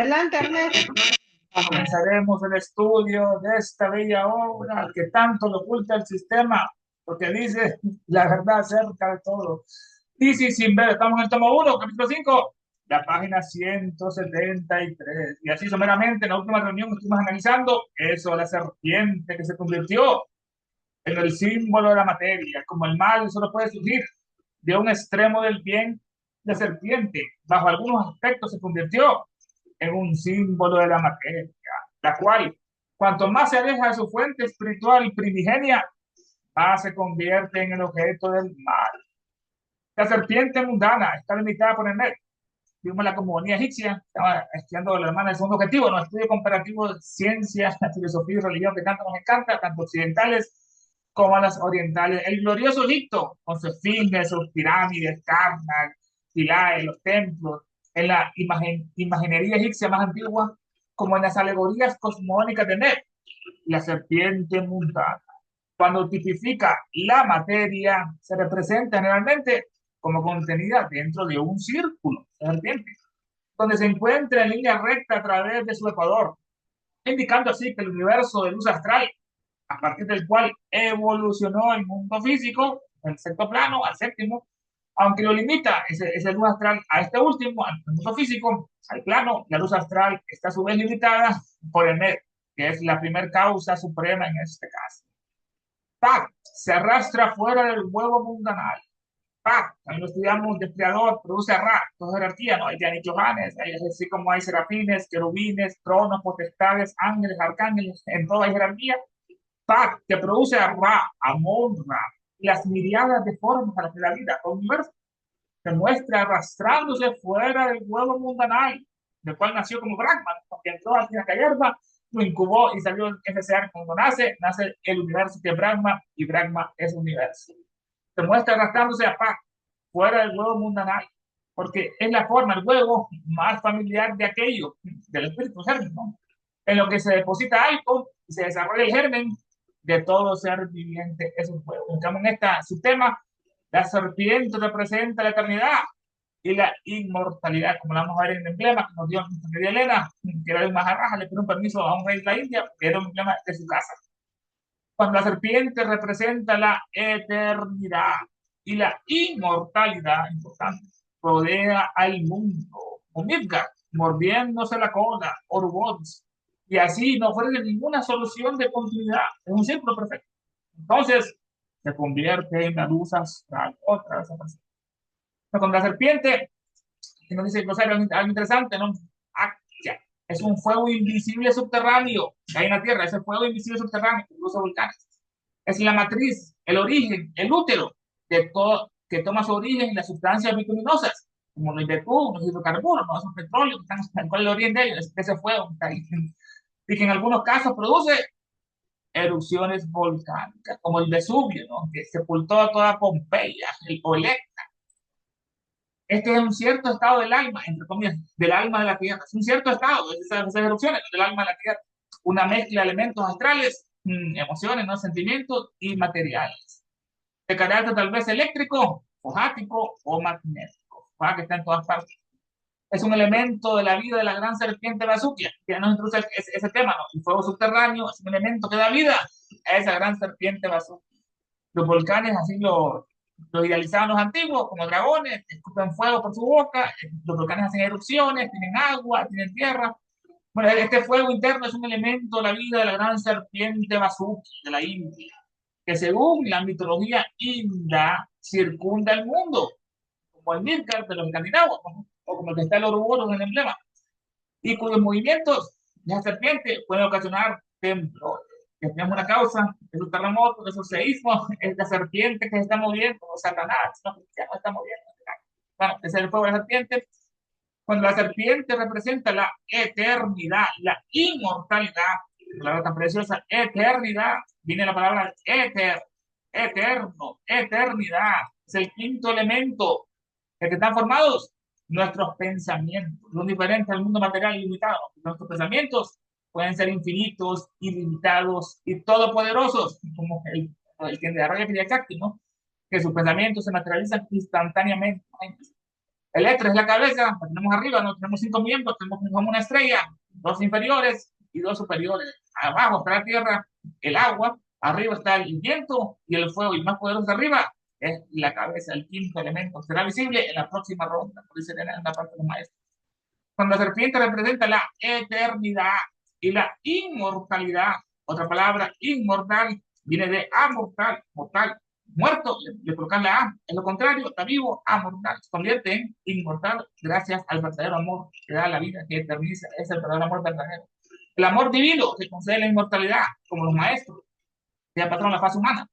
Adelante, Ernesto. Comenzaremos el estudio de esta bella obra que tanto lo oculta el sistema, porque dice la verdad acerca de todo. Y si sin ver, estamos en el tomo 1, capítulo 5, la página 173. Y así someramente, en la última reunión estuvimos analizando eso de la serpiente que se convirtió en el símbolo de la materia, como el mal solo puede surgir de un extremo del bien. La serpiente, bajo algunos aspectos, se convirtió en un símbolo de la materia, la cual, cuanto más se aleja de su fuente espiritual primigenia, más se convierte en el objeto del mal. La serpiente mundana está limitada por el medio. Vimos la comunidad egipcia, estaba estudiando la hermana del segundo objetivo, ¿no? Estudio comparativo de ciencias, filosofía y religión que tanto nos encanta, tanto occidentales como las orientales. El glorioso Egipto, con sus esfinges, sus pirámides, Karnak, Philae, los templos, en la imaginería egipcia más antigua, como en las alegorías cosmónicas de Ned, la serpiente mundana. Cuando tipifica la materia, se representa generalmente como contenida dentro de un círculo, la serpiente, donde se encuentra en línea recta a través de su ecuador, indicando así que el universo de luz astral, a partir del cual evolucionó el mundo físico, el sexto plano, al séptimo, aunque lo limita ese luz astral a este último, al mundo físico, al plano, la luz astral está a su vez limitada por el medio, que es la primera causa suprema en este caso. ¡Pac! Se arrastra fuera del huevo mundanal. ¡Pac! Ahí lo estudiamos de creador, produce Ra, toda jerarquía, ¿no? Hay Johanes, hay, así como hay serafines, querubines, tronos, potestades, ángeles, arcángeles, en toda jerarquía. ¡Pac! Que produce a Ra, Amon Ra, y las miriadas de formas a las que la vida, el universo, se muestra arrastrándose fuera del huevo mundanal, del cual nació como Brahman, porque entró a la hierba, lo incubó y salió ese ser cuando nace el universo que es Brahma y Brahma es universo. Se muestra arrastrándose a paz fuera del huevo mundanal, porque es la forma, el huevo más familiar de aquello, del espíritu germen, ¿no? En lo que se deposita algo y se desarrolla el germen de todo ser viviente, es un huevo. Estamos en este subtema, la serpiente representa la eternidad y la inmortalidad, como la vamos a ver en el emblema que nos dio nuestra querida Elena, que era el Maharaja, le pidió un permiso a un rey de la India, que era un emblema de su casa. Cuando la serpiente representa la eternidad y la inmortalidad, importante, rodea al mundo, o Midgard, mordiéndose la cola, Ouroboros, y así no ofrece ninguna solución de continuidad, es un círculo perfecto. Entonces, se convierte en la luz astral, otra vez aparece. Con la serpiente, que nos dice el glosario algo interesante, ¿no? Ah, ya. Es un fuego invisible subterráneo que hay en la Tierra, ese fuego invisible subterráneo que produce volcanes. Es la matriz, el origen, el útero de todo, que toma su origen en las sustancias bituminosas, como los betún, los hidrocarburos, ¿no? Esos petróleos, que están, ¿cuál es el origen de ellos? Ese fuego que está ahí. Y que en algunos casos produce erupciones volcánicas, como el Vesubio, ¿no? Que sepultó a toda Pompeya, el Oleg. Este es un cierto estado del alma, entre comillas, del alma de la tierra. Es un cierto estado, esas erupciones del alma de la tierra. Una mezcla de elementos astrales, emociones, ¿no? Sentimientos y materiales. De carácter tal vez eléctrico, fojático o magnético. Que está en todas partes. Es un elemento de la vida de la gran serpiente Basuquia, que nos introduce ese tema, ¿no? El fuego subterráneo es un elemento que da vida a esa gran serpiente Basuquia. Los volcanes así lo idealizaban los antiguos, como dragones, escupen fuego por su boca, los volcanes hacen erupciones, tienen agua, tienen tierra. Bueno, este fuego interno es un elemento de la vida de la gran serpiente Basuki de la India, que según la mitología india circunda el mundo, como el Midgard de los escandinavos, ¿no? O como el que está el Ouroboros en el emblema, y cuyos movimientos de la serpiente pueden ocasionar temblores. Que tenemos una causa, es un terremoto, es un seísmo, es la serpiente que se está moviendo, o Satanás, no, ya no está moviendo. Bueno, ese es el fuego de la serpiente. Cuando la serpiente representa la eternidad, la inmortalidad, la palabra tan preciosa, eternidad, viene la palabra eter, eterno, eternidad, es el quinto elemento de que están formados nuestros pensamientos, lo diferente al mundo material ilimitado. Nuestros pensamientos pueden ser infinitos, ilimitados y todopoderosos, como el que desarrolla Kiyosaki, ¿no? Que sus pensamientos se materializan instantáneamente. El éter es la cabeza, la tenemos arriba, no tenemos 5 miembros, tenemos como una estrella, dos inferiores y dos superiores. Abajo está la tierra, el agua, arriba está el viento y el fuego, y el más poderoso de arriba es la cabeza, el quinto elemento. Será visible en la próxima ronda, por eso en la parte de los maestros. Cuando la serpiente representa la eternidad y la inmortalidad, otra palabra, inmortal, viene de amortal, mortal, muerto, le colocan la A, es lo contrario, está vivo, amortal, se convierte en inmortal gracias al verdadero amor que da la vida, que eterniza, es el verdadero amor verdadero. El amor divino que concede la inmortalidad, como los maestros, que patrón la faz humana.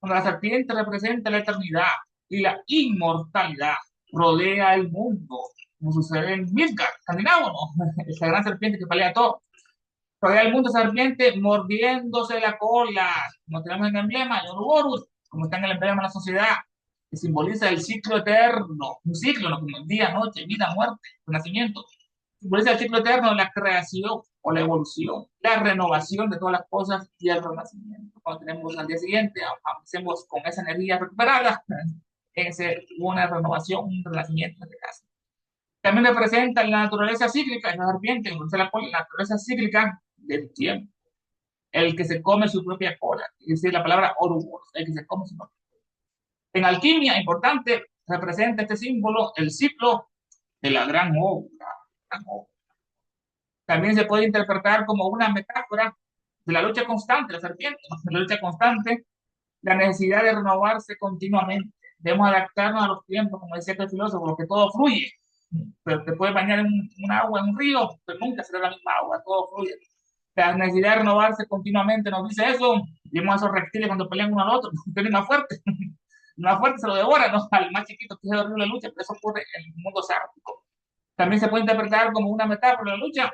Cuando la serpiente representa la eternidad y la inmortalidad, rodea el mundo, como sucede en Midgard, escandinavo, ¿no? Esa gran serpiente que pelea todo. Rodea el mundo esa serpiente mordiéndose la cola, como tenemos en el emblema, el Ouroboros, como está en el emblema de la sociedad, que simboliza el ciclo eterno, un ciclo, ¿no? Como día, noche, vida, muerte, nacimiento. Simboliza el ciclo eterno de la creación o la evolución, la renovación de todas las cosas y el renacimiento. Cuando tenemos al día siguiente, hacemos con esa energía recuperada, es una renovación, un renacimiento en este caso. También representa la naturaleza cíclica, la serpiente, la naturaleza cíclica del tiempo, el que se come su propia cola, es decir, la palabra Ouroboros, el que se come su propia cola. En alquimia, importante, representa este símbolo el ciclo de la gran obra. Gran obra. También se puede interpretar como una metáfora de la lucha constante, la serpiente, la lucha constante, la necesidad de renovarse continuamente. Debemos adaptarnos a los tiempos, como decía el filósofo, porque todo fluye. Pero te puedes bañar en un agua, en un río, pero nunca será la misma agua, todo fluye. La necesidad de renovarse continuamente nos dice eso. Vemos a esos reptiles cuando pelean uno al otro, tienen más fuerte. Más fuerte se lo devora, ¿no? Al más chiquito que es horrible lucha, pero eso ocurre en el mundo sártico. También se puede interpretar como una metáfora de la lucha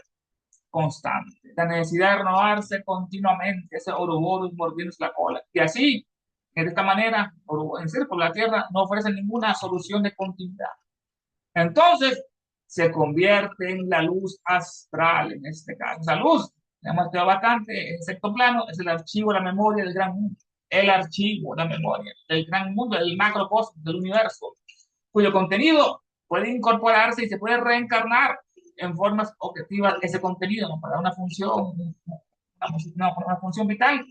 constante, la necesidad de renovarse continuamente, ese Ouroboros mordiéndose la cola. Y así, de esta manera, en círculo, la Tierra no ofrece ninguna solución de continuidad. Entonces, se convierte en la luz astral, en este caso. Esa luz, hemos estudiado bastante, en sexto plano, es el archivo, la memoria del gran mundo. El archivo, la memoria del gran mundo, del macrocosmos, del universo, cuyo contenido puede incorporarse y se puede reencarnar en formas objetivas ese contenido, ¿no? Para una función, una función vital.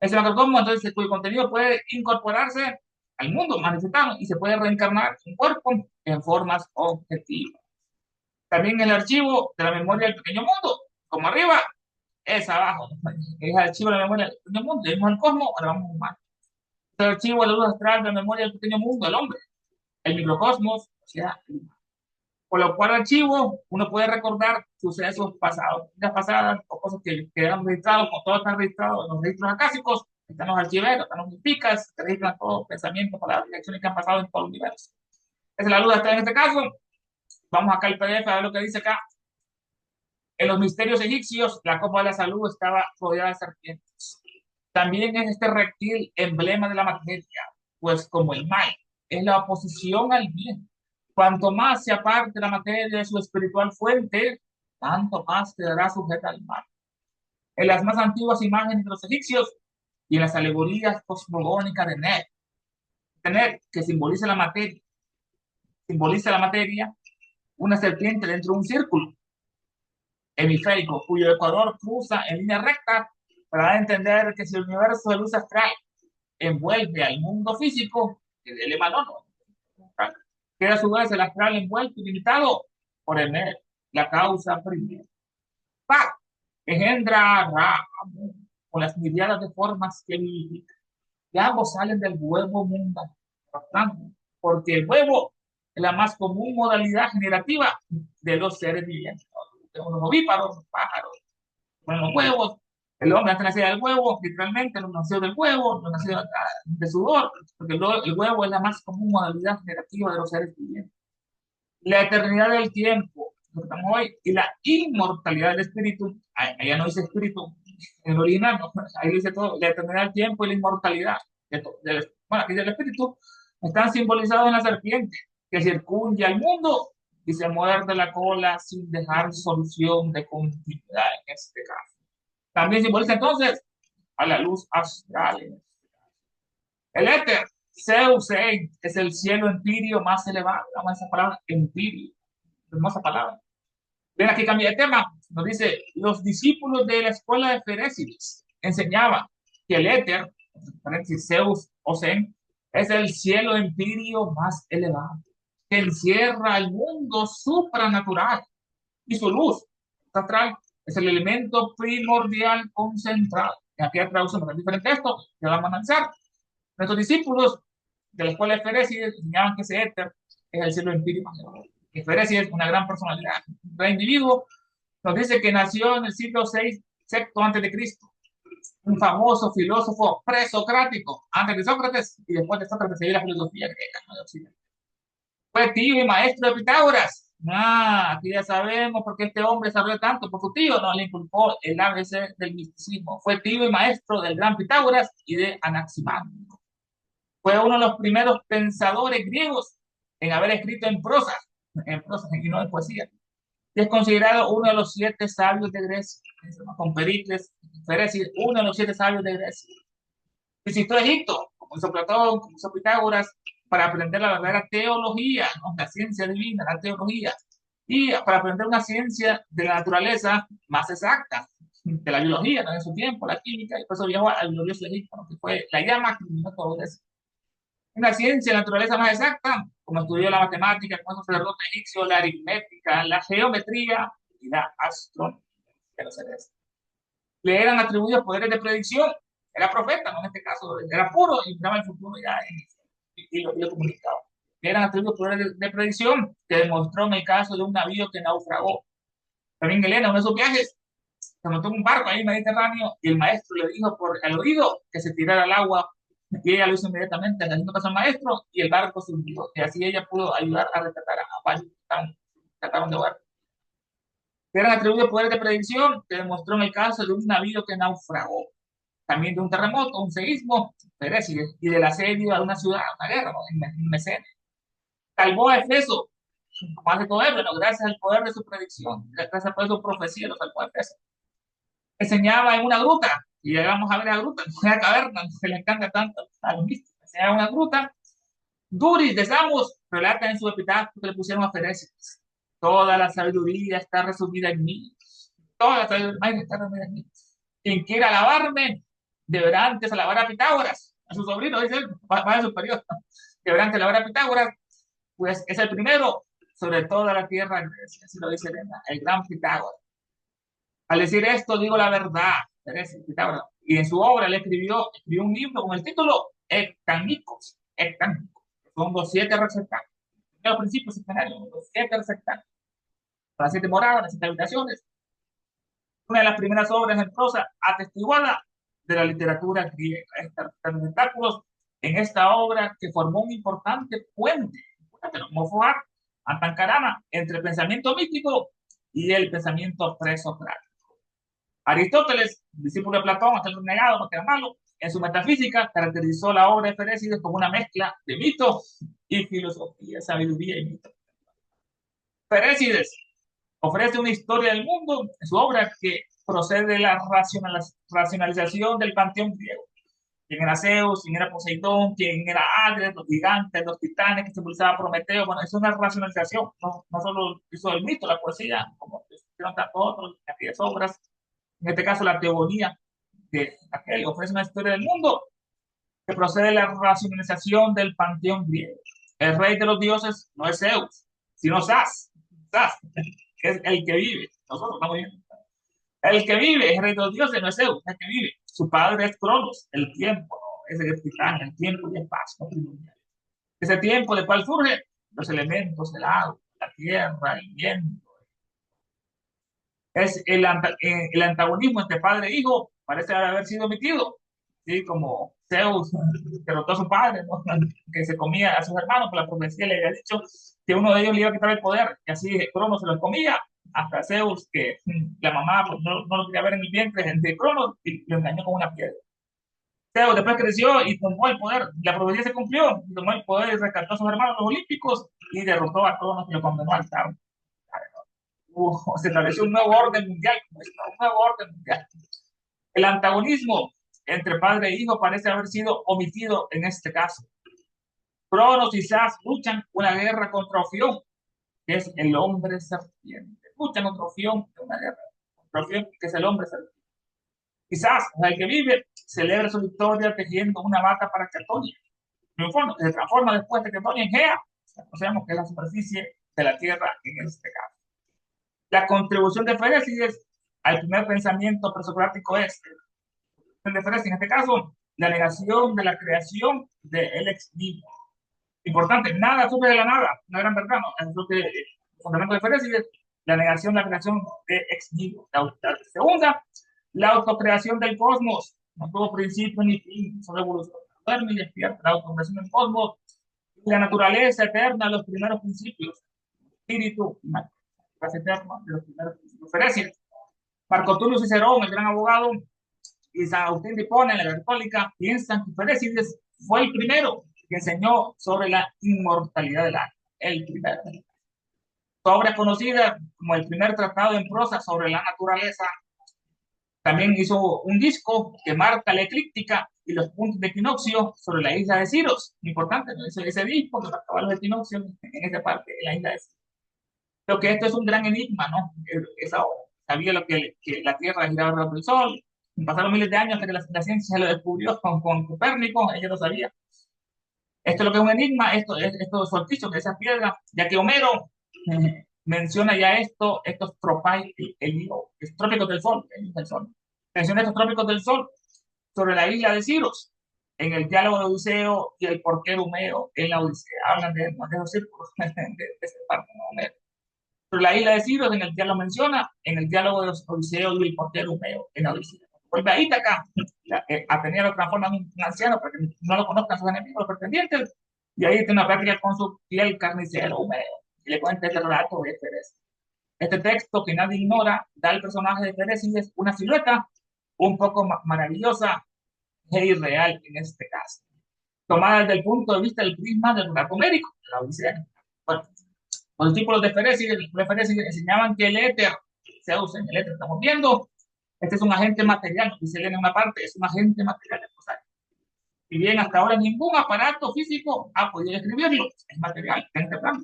Ese macrocosmos, entonces, cuyo contenido puede incorporarse al mundo manifestado y se puede reencarnar en cuerpo en formas objetivas. También el archivo de la memoria del pequeño mundo, como arriba, es abajo. Es el archivo de la memoria del pequeño mundo. Vemos el cosmos, ahora vamos a humano. El archivo de la luz astral de la memoria del pequeño mundo, el hombre, el microcosmos, o sea, el humano. Por lo cual archivo, uno puede recordar sucesos pasados, vidas pasadas o cosas que quedaron registrados, como todo está registrado en los registros acásicos, están los archiveros, están los picas, que registran todos los pensamientos, palabras y acciones que han pasado en todo el universo. Esa es la duda está en este caso. Vamos acá al PDF a ver lo que dice acá. En los misterios egipcios, la copa de la salud estaba rodeada de serpientes. También es este reptil emblema de la materia, pues como el mal es la oposición al bien. Cuanto más se aparte la materia de su espiritual fuente, tanto más quedará sujeta al mal. En las más antiguas imágenes de los egipcios y en las alegorías cosmogónicas de Net, que simboliza la materia, una serpiente dentro de un círculo hemisférico cuyo ecuador cruza en línea recta para dar a entender que si el universo de luz astral envuelve al mundo físico, el emanono, queda a su vez el astral envuelto y limitado por el Net, la causa primera. Pa, engendra Ra, con las miriadas de formas que vivifican. Y ambos salen del huevo mundial, porque el huevo es la más común modalidad generativa de los seres vivientes. Los ovíparos, los pájaros, bueno, los huevos. El hombre antes nacía del huevo, literalmente, no nació del huevo, no nació de sudor, porque el huevo es la más común modalidad generativa de los seres vivientes. La eternidad del tiempo, lo que estamos hoy, y la inmortalidad del espíritu, allá no dice espíritu en el original, no, ahí dice todo, la eternidad del tiempo y la inmortalidad, bueno, aquí del espíritu, están simbolizados en la serpiente, que circunda al mundo y se muerde la cola sin dejar solución de continuidad en este caso. También simboliza entonces a la luz astral. El éter Zeus es el cielo empirio más elevado. Vamos a esa palabra, empirio. Hermosa palabra. Ven, aquí cambia de tema. Nos dice, los discípulos de la escuela de Ferécides enseñaban que el éter, paréntesis, Zeus o Zen, es el cielo empirio más elevado, que encierra el mundo supranatural y su luz astral es el elemento primordial concentrado. En aquella traducción es diferente esto, que vamos a analizar. Nuestros discípulos de la escuela de Ferécides enseñaban que ese éter es el cielo empírico. Que Ferécides es una gran personalidad, un gran individuo. Nos dice que nació en el siglo VI, sexto antes de Cristo. Un famoso filósofo presocrático, antes de Sócrates y después de Sócrates seguía la filosofía griega, ¿no? De Occidente. Fue tío y maestro de Pitágoras. Aquí ya sabemos por qué este hombre sabe tanto, por su tío, no le inculcó el ABC del misticismo. Fue tío y maestro del gran Pitágoras y de Anaximandro. Fue uno de los primeros pensadores griegos en haber escrito en prosa y no en poesía. Y es considerado uno de los 7 sabios de Grecia, con Pericles, Ferecis, uno de los 7 sabios de Grecia. Visitó Egipto, como hizo Platón, como hizo Pitágoras, para aprender la verdadera teología, ¿no? La ciencia divina, la teología, y para aprender una ciencia de la naturaleza más exacta, de la biología, ¿no? En su tiempo, la química, y por eso viajó al glorioso Egipto, ¿no? Que fue la llama que iluminó todo eso. Una ciencia de naturaleza más exacta, como estudió la matemática, como esos sacerdotes egipcios, la aritmética, la geometría y la astronomía. Le eran atribuidos poderes de predicción. Era profeta, ¿no? En este caso, era puro y daba el futuro ya lo comunicaba. Le eran atribuidos poderes de predicción, que demostró en el caso de un navío que naufragó. También Elena, uno de esos viajes, se montó en un barco ahí en el Mediterráneo y el maestro le dijo por el oído que se tirara al agua y ella lo hizo inmediatamente, haciendo caso al maestro y el barco se hundió. Y así ella pudo ayudar a rescatar a varios que trataron de ahogar. Eran atribuidos poderes de predicción que demostró en el caso de un navío que naufragó. También de un terremoto, un seísmo, y del asedio a una ciudad, una guerra, ¿no? En Mesene. Salvó a Efeso, como hace todo él, bueno, gracias al poder de su predicción, gracias al poder de su profecía, lo salvó a Efeso. Enseñaba en una gruta, y llegamos a ver la gruta, en una caverna, que le encanta tanto a los místicos. Enseñaba en una gruta. Duris de Samos relata en su epitafio que le pusieron a Ferecis. Toda la sabiduría está resumida en mí. Toda la sabiduría está resumida en mí. Quien quiera alabarme, deberá antes alabar a Pitágoras, a su sobrino, dice él, más superior. Deberá antes alabar a Pitágoras, pues es el primero sobre toda la tierra, así lo dice Elena, el gran Pitágoras. Al decir esto, digo la verdad, Pitágoras. Y en su obra le escribió un libro con el título Hectánicos. Son los 7 recetarios. Los principios escenarios, los 7 recetarios. Las 7 moradas, las 7 habitaciones. Una de las primeras obras en prosa atestiguada de la literatura griega. Tentáculos en esta obra que formó un importante puente, Mofoar, Antancarana, entre el pensamiento místico y el pensamiento presocrático. Aristóteles, discípulo de Platón, hasta el renegado, porque era malo, en su metafísica caracterizó la obra de Ferécides como una mezcla de mito y filosofía, sabiduría y mito. Ferécides ofrece una historia del mundo en su obra que procede de la racionalización del panteón griego. ¿Quién era Zeus? ¿Quién era Poseidón? ¿Quién era Hades? Los gigantes, los titanes que simbolizaba Prometeo. Bueno, es una racionalización. No solo hizo el mito, la poesía, como hicieron tantos otros, aquellas obras. En este caso, la teogonía de aquel ofrece una historia del mundo que procede de la racionalización del panteón griego. El rey de los dioses no es Zeus, sino Sas, que es el que vive. Nosotros estamos viendo. El que vive es el rey de los dioses, no es Zeus, es el que vive. Su padre es Cronos, el tiempo, ¿no? Es el titán, el tiempo y el espacio. Ese tiempo de cual surgen los elementos, el agua, la tierra, el viento. Es el antagonismo entre padre e hijo parece haber sido omitido, ¿sí? Como Zeus derrotó a su padre, ¿no? Que se comía a sus hermanos, por la profecía le había dicho que uno de ellos le iba a quitar el poder, y así Cronos se los comía, hasta Zeus, que la mamá pues, no lo quería ver en el vientre de Cronos y lo engañó con una piedra. Zeus después creció y tomó el poder, la profecía se cumplió, tomó el poder y rescató a sus hermanos los olímpicos y derrotó a Cronos y lo condenó al tarde. Se estableció un nuevo orden mundial, un nuevo orden mundial. El antagonismo entre padre e hijo parece haber sido omitido en este caso. Cronos y Sas luchan una guerra contra Ofión, que es el hombre serpiente. Luchan contra Ofión, una guerra contra Ofión, que es el hombre serpiente. Quizás el que vive celebra su victoria tejiendo una bata para Catonia, que se transforma después de Catonia en Gea. Conocemos que es la superficie de la Tierra en este caso. La contribución de Feréside al primer pensamiento presocrático es, de Feréside, en este caso, la negación de la creación del ex nihilo. Importante, nada surge de la nada, una gran verdad, ¿no? Es lo que el fundamento de Feréside, la negación de la creación de ex nihilo. La segunda, la autocreación del cosmos, no tuvo principio ni fin, solo evolución. Duerme y despierta, la autocreación del cosmos, la naturaleza eterna, los primeros principios, espíritu, la eterna de los primeros principios. Feréside. Marco Tulio Cicerón, el gran abogado, y San Agustín de Hipona, en la Católica, piensan que Feréside fue el primero que enseñó sobre la inmortalidad del alma. El primero. Su obra es conocida como el primer tratado en prosa sobre la naturaleza. También hizo un disco que marca la eclíptica y los puntos de equinoccio sobre la isla de Siros. Importante, ¿no? Ese disco que marcaba los equinoccios en esa parte de la isla de Siros. Lo que esto es un gran enigma, ¿no? Esa obra. Sabía lo que la Tierra giraba alrededor del Sol. Pasaron miles de años hasta que la ciencia se lo descubrió con Copérnico, ella lo sabía. Esto es lo que es un enigma, esto es solsticio, que esa piedra, ya que Homero menciona ya estos tropais, los trópicos del Sol, menciona estos trópicos del Sol sobre la isla de Siros, en el diálogo de Odiseo y el porquero Homero en la Odisea. Hablan de esos círculos de esa parte, ¿no? Homero. Pero la isla de Siros en el diálogo menciona, en el diálogo de Odiseo y el porquero Homero en la Odisea. Vuelve a Ítaca, Atenea lo transforma en un anciano para que no lo conozcan sus enemigos, los pretendientes, y ahí tiene una práctica con su fiel carnicero Homero, y le cuenta este relato de Feréside. Este texto que nadie ignora da al personaje de Feréside una silueta un poco maravillosa e irreal en este caso, tomada desde el punto de vista del prisma del relato homérico, de la Odisea. Bueno, los discípulos de Feréside enseñaban que el éter, Zeus en el éter, estamos viendo, este es un agente material, dice Elena en una parte, es un agente material. Si bien hasta ahora ningún aparato físico ha podido describirlo, es material, en este plano.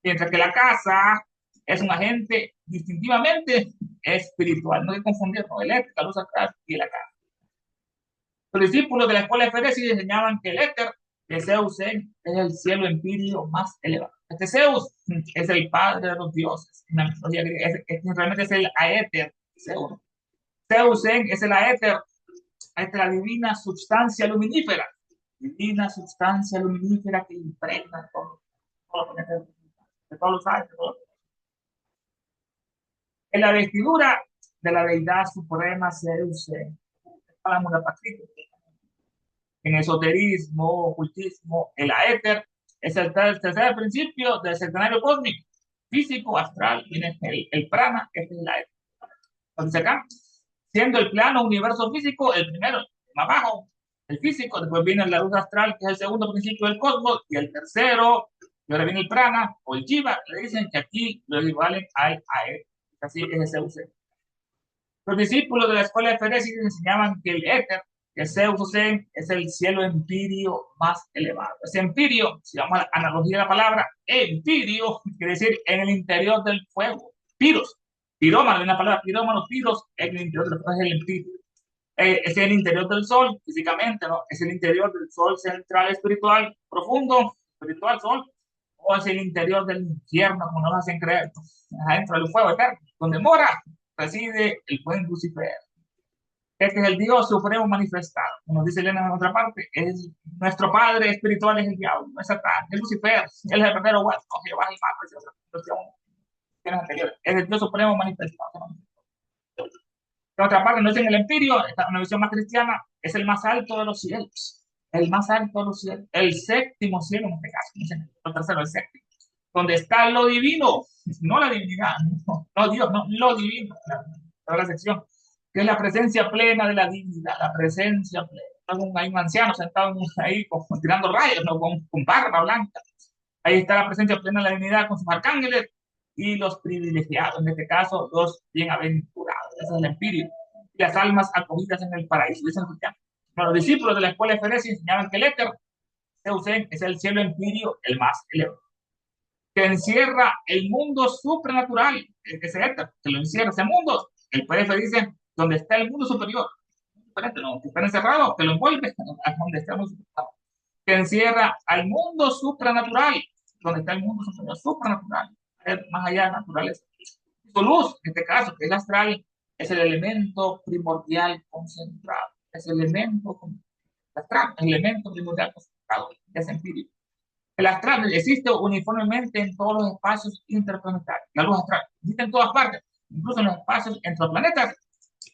Mientras que la casa es un agente distintivamente espiritual, no hay que confundir con el éter, la luz atrás y la casa. Los discípulos de la escuela de Feréside enseñaban que el éter de Zeus es el cielo empírico más elevado. Este Zeus es el padre de los dioses. En la mitología griega, realmente es el aéter, Zeus. Zeus es el aéter, es la divina sustancia luminífera. Divina sustancia luminífera que impregna todo de todos los aires. En la vestidura de la deidad suprema Zeus, hablamos de la patria. En esoterismo, ocultismo, el aéter es el tercer principio del centenario cósmico, físico, astral, viene el prana, que es el aéter. Entonces acá, siendo el plano universo físico el primero, más bajo, el físico, después viene la luz astral, que es el segundo principio del cosmos, y el tercero, y ahora viene el prana, o el jiva, le dicen que aquí lo equivalen al aéter. Así es ese uso. Los discípulos de la escuela de Feréside enseñaban que el éter, que Zeus es el cielo empírico más elevado. Ese empírico, si vamos a la analogía de la palabra, empírico quiere decir en el interior del fuego. Piros, pirómano, una palabra pirómano, piros, en el interior del fuego es el empírico. Es el interior del sol, físicamente, ¿no? Es el interior del sol central espiritual, profundo, espiritual sol, o es el interior del infierno, como nos hacen creer, ¿no? Adentro del fuego eterno, donde mora, reside el buen Lucifer. Este es el Dios supremo manifestado. Como dice Elena en otra parte, es nuestro padre espiritual, es el diablo, no es Satán, es Lucifer, él es el verdadero hueso, Jehová es el más precioso. Es el Dios supremo manifestado. De otra parte, no es en el empirio, esta es una visión más cristiana, es el más alto de los cielos, el más alto de los cielos, el séptimo cielo en este caso, el tercero, el séptimo, donde está lo divino, no la divinidad, no Dios, no, lo divino, la sección, que es la presencia plena de la divinidad, la presencia plena. Hay un anciano sentado ahí tirando rayos, ¿no? con barba blanca. Ahí está la presencia plena de la divinidad con sus arcángeles y los privilegiados, en este caso, los bienaventurados. Ese es el empirio. Y las almas acogidas en el paraíso. Dicen los discípulos de la escuela de Feréside enseñaban que el éter Zeusen es el cielo empíreo, el más elevado, que encierra el mundo supranatural, ese éter, que lo encierra, ese mundo. El PDF dice, donde está el mundo superior, espérate, no, que está encerrado, que lo envuelve, a donde está el mundo superior, que encierra al mundo supranatural, donde está el mundo superior, supranatural, más allá de naturaleza. Su luz, en este caso, que es astral, es el elemento primordial concentrado, es el elemento astral, el elemento primordial concentrado, es empírico. El astral existe uniformemente en todos los espacios interplanetarios. La luz astral existe en todas partes, incluso en los espacios entre los planetas.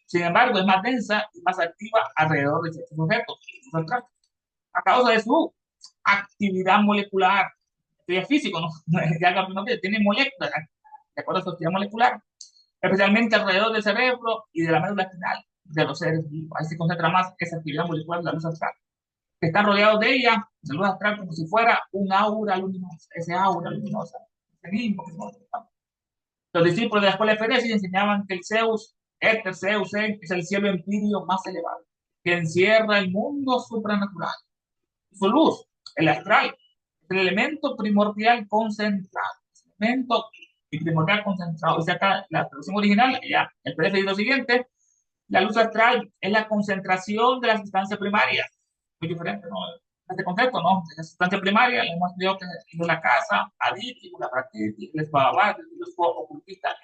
Sin embargo, es más densa y más activa alrededor de ciertos objetos a causa de su actividad molecular. Esto ya es físico, ¿no? Ya no tiene moléculas, de acuerdo a su actividad molecular, especialmente alrededor del cerebro y de la médula espinal de los seres vivos. Ahí se concentra más esa actividad molecular de la luz astral, que están rodeados de ella, de luz astral, como si fuera un aura luminosa, ese aura luminosa, ese mismo que los discípulos de la escuela de Ferecis enseñaban que el Zeus, Éter, Zeus, es el cielo empíreo más elevado, que encierra el mundo supranatural. Su luz, el astral, es el elemento primordial concentrado. Elemento primordial concentrado. O sea, acá la traducción original, ya, el PDF dice lo siguiente: la luz astral es la concentración de la sustancia primaria. Muy diferente, ¿no? Este concepto, ¿no? La sustancia primaria, le hemos dicho que es la casa, aditi, la prakriti, el esbaba, el ocultista.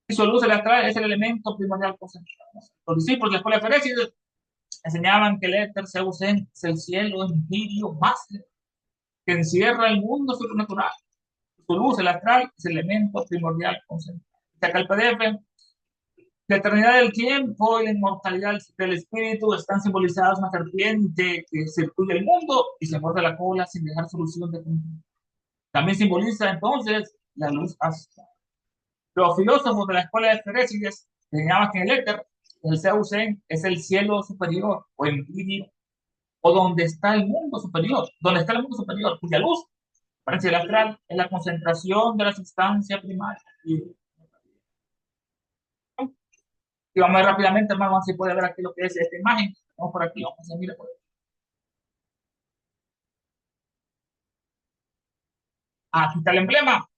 Y su luz, el astral, es el elemento primordial concentrado. Los discípulos de la escuela de Ferecis enseñaban que el éter Zeus es el cielo empírico más que encierra el mundo supernatural. Su luz, el astral, es el elemento primordial concentrado. Acá el PDF, la eternidad del tiempo y la inmortalidad del espíritu están simbolizadas en una serpiente que circula el mundo y se muerde la cola sin dejar solución de conflicto. También simboliza entonces la luz astral. Los filósofos de la escuela de Ferecis enseñaban que el éter, el Zeus, es el cielo superior o empírico, o donde está el mundo superior, donde está el mundo superior, cuya luz, parece el astral, es la concentración de la sustancia primaria. Y vamos a ver rápidamente, hermano, si puede ver aquí lo que es esta imagen. Vamos por aquí, vamos a mirar por aquí. Aquí está el emblema.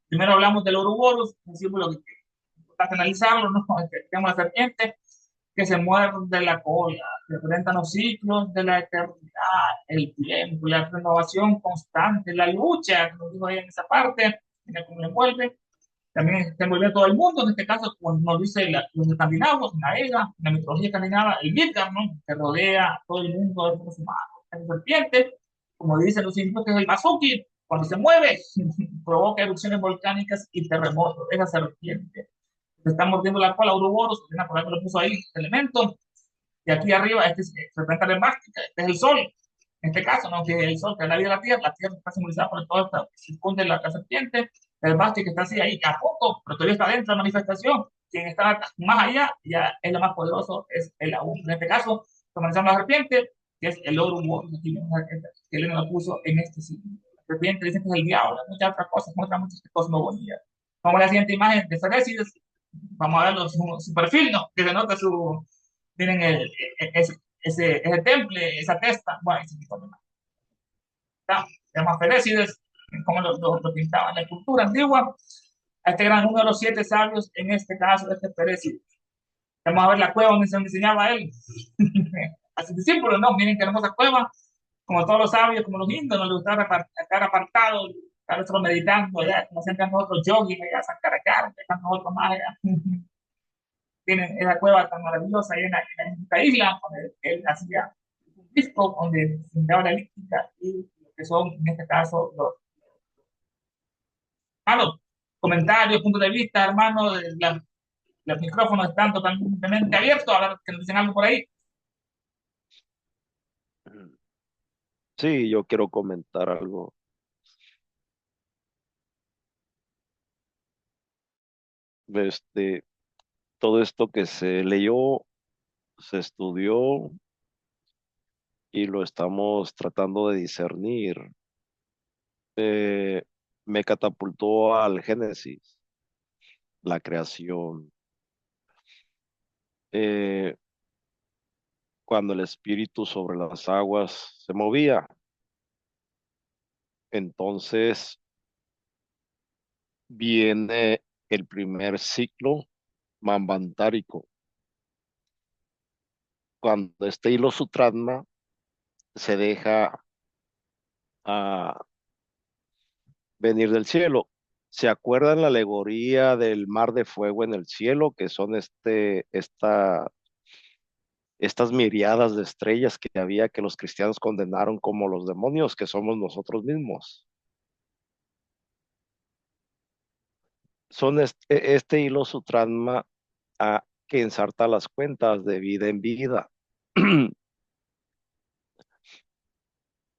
Primero hablamos del Ouroboros, un símbolo que es importante analizarlo, ¿no? Tenemos la serpiente que se muerde la cola, representan los ciclos de la eternidad, el tiempo, la renovación constante, la lucha, como digo ahí en esa parte, mira cómo le envuelve. También se envuelve todo el mundo, en este caso, como nos dice los escandinavos, la EGA, la mitología escandinava, el Midgard, ¿no? Que rodea todo el mundo de los humanos. La serpiente, como dicen los indios, que es el Basuki, cuando se mueve, provoca erupciones volcánicas y terremotos. Esa serpiente se está mordiendo la cola, Ouroboros, por ahí me lo puso ahí, este elemento. Y aquí arriba, este es serpiente emblemática, este es el sol. En este caso, ¿no? Que el sol, que es la vida de la tierra está simbolizada por todo esto, se esconde la serpiente, el mástil que está así ahí, a poco, pero todavía está dentro de la manifestación. Quien está más allá, ya es lo más poderoso, es el aún. En este caso, comenzamos la serpiente, que es el oro que él nos lo puso en este signo. La serpiente dicen que es el diablo, muchas otras cosas, muchas cosas muy bonitas. Vamos a la siguiente imagen de Cereces. Vamos a ver su perfil, ¿no? Que se nota su, miren ese temple, esa testa, bueno, ese tipo de se llama Ferécides, como lo pintaban en la cultura antigua. A este gran uno de los siete sabios, en este caso, este Ferécides. Vamos a ver la cueva donde se enseñaba él. A sus discípulos, no, miren qué hermosa cueva, como todos los sabios, como los indios, nos les gustaba estar apartados, estar solo meditando, allá, como siempre nosotros yogis, allá, Sankaracar, nosotros más allá. Tienen esa cueva tan maravillosa ahí en esta isla, donde él hacía un disco donde se daba la elíptica y lo que son, en este caso, los comentarios, puntos de vista, hermano, los micrófonos están totalmente abiertos, a ver que nos dicen algo por ahí. Sí, yo quiero comentar algo. Este, todo esto que se leyó, se estudió y lo estamos tratando de discernir. Eh, Me catapultó al Génesis, la creación. Eh, cuando el espíritu sobre las aguas se movía. Entonces viene el primer ciclo mambantárico, cuando este hilo sutratma se deja venir del cielo. ¿Se acuerdan la alegoría del mar de fuego en el cielo, que son estas miriadas de estrellas que había que los cristianos condenaron como los demonios, que somos nosotros mismos? Son este hilo sutratma que ensarta las cuentas de vida en vida,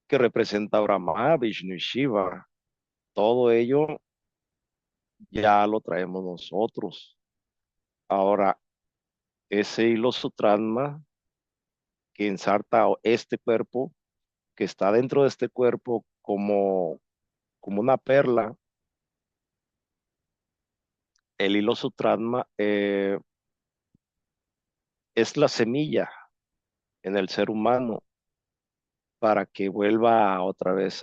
que representa a Brahma, Vishnu y Shiva. Todo ello ya lo traemos nosotros. Ahora, ese hilo sutratma que ensarta este cuerpo, que está dentro de este cuerpo como una perla, el hilo sutratma es la semilla en el ser humano para que vuelva otra vez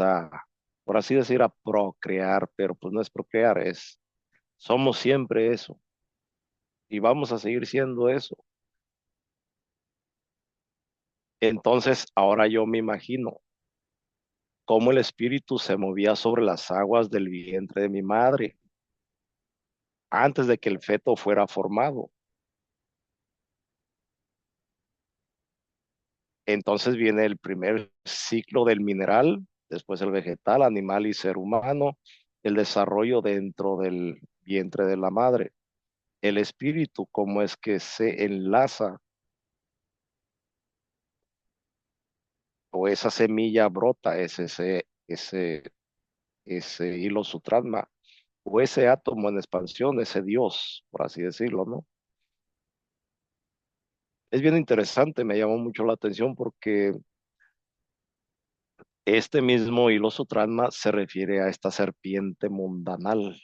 por así decir, a procrear, pero pues no es procrear, somos siempre eso y vamos a seguir siendo eso. Entonces, ahora yo me imagino cómo el espíritu se movía sobre las aguas del vientre de mi madre antes de que el feto fuera formado. Entonces viene el primer ciclo del mineral, después el vegetal, animal y ser humano, el desarrollo dentro del vientre de la madre. El espíritu, cómo es que se enlaza o esa semilla brota, ese hilo sutratma, o ese átomo en expansión, ese Dios, por así decirlo, ¿no? Es bien interesante, me llamó mucho la atención porque este mismo hilo sutratma se refiere a esta serpiente mundanal.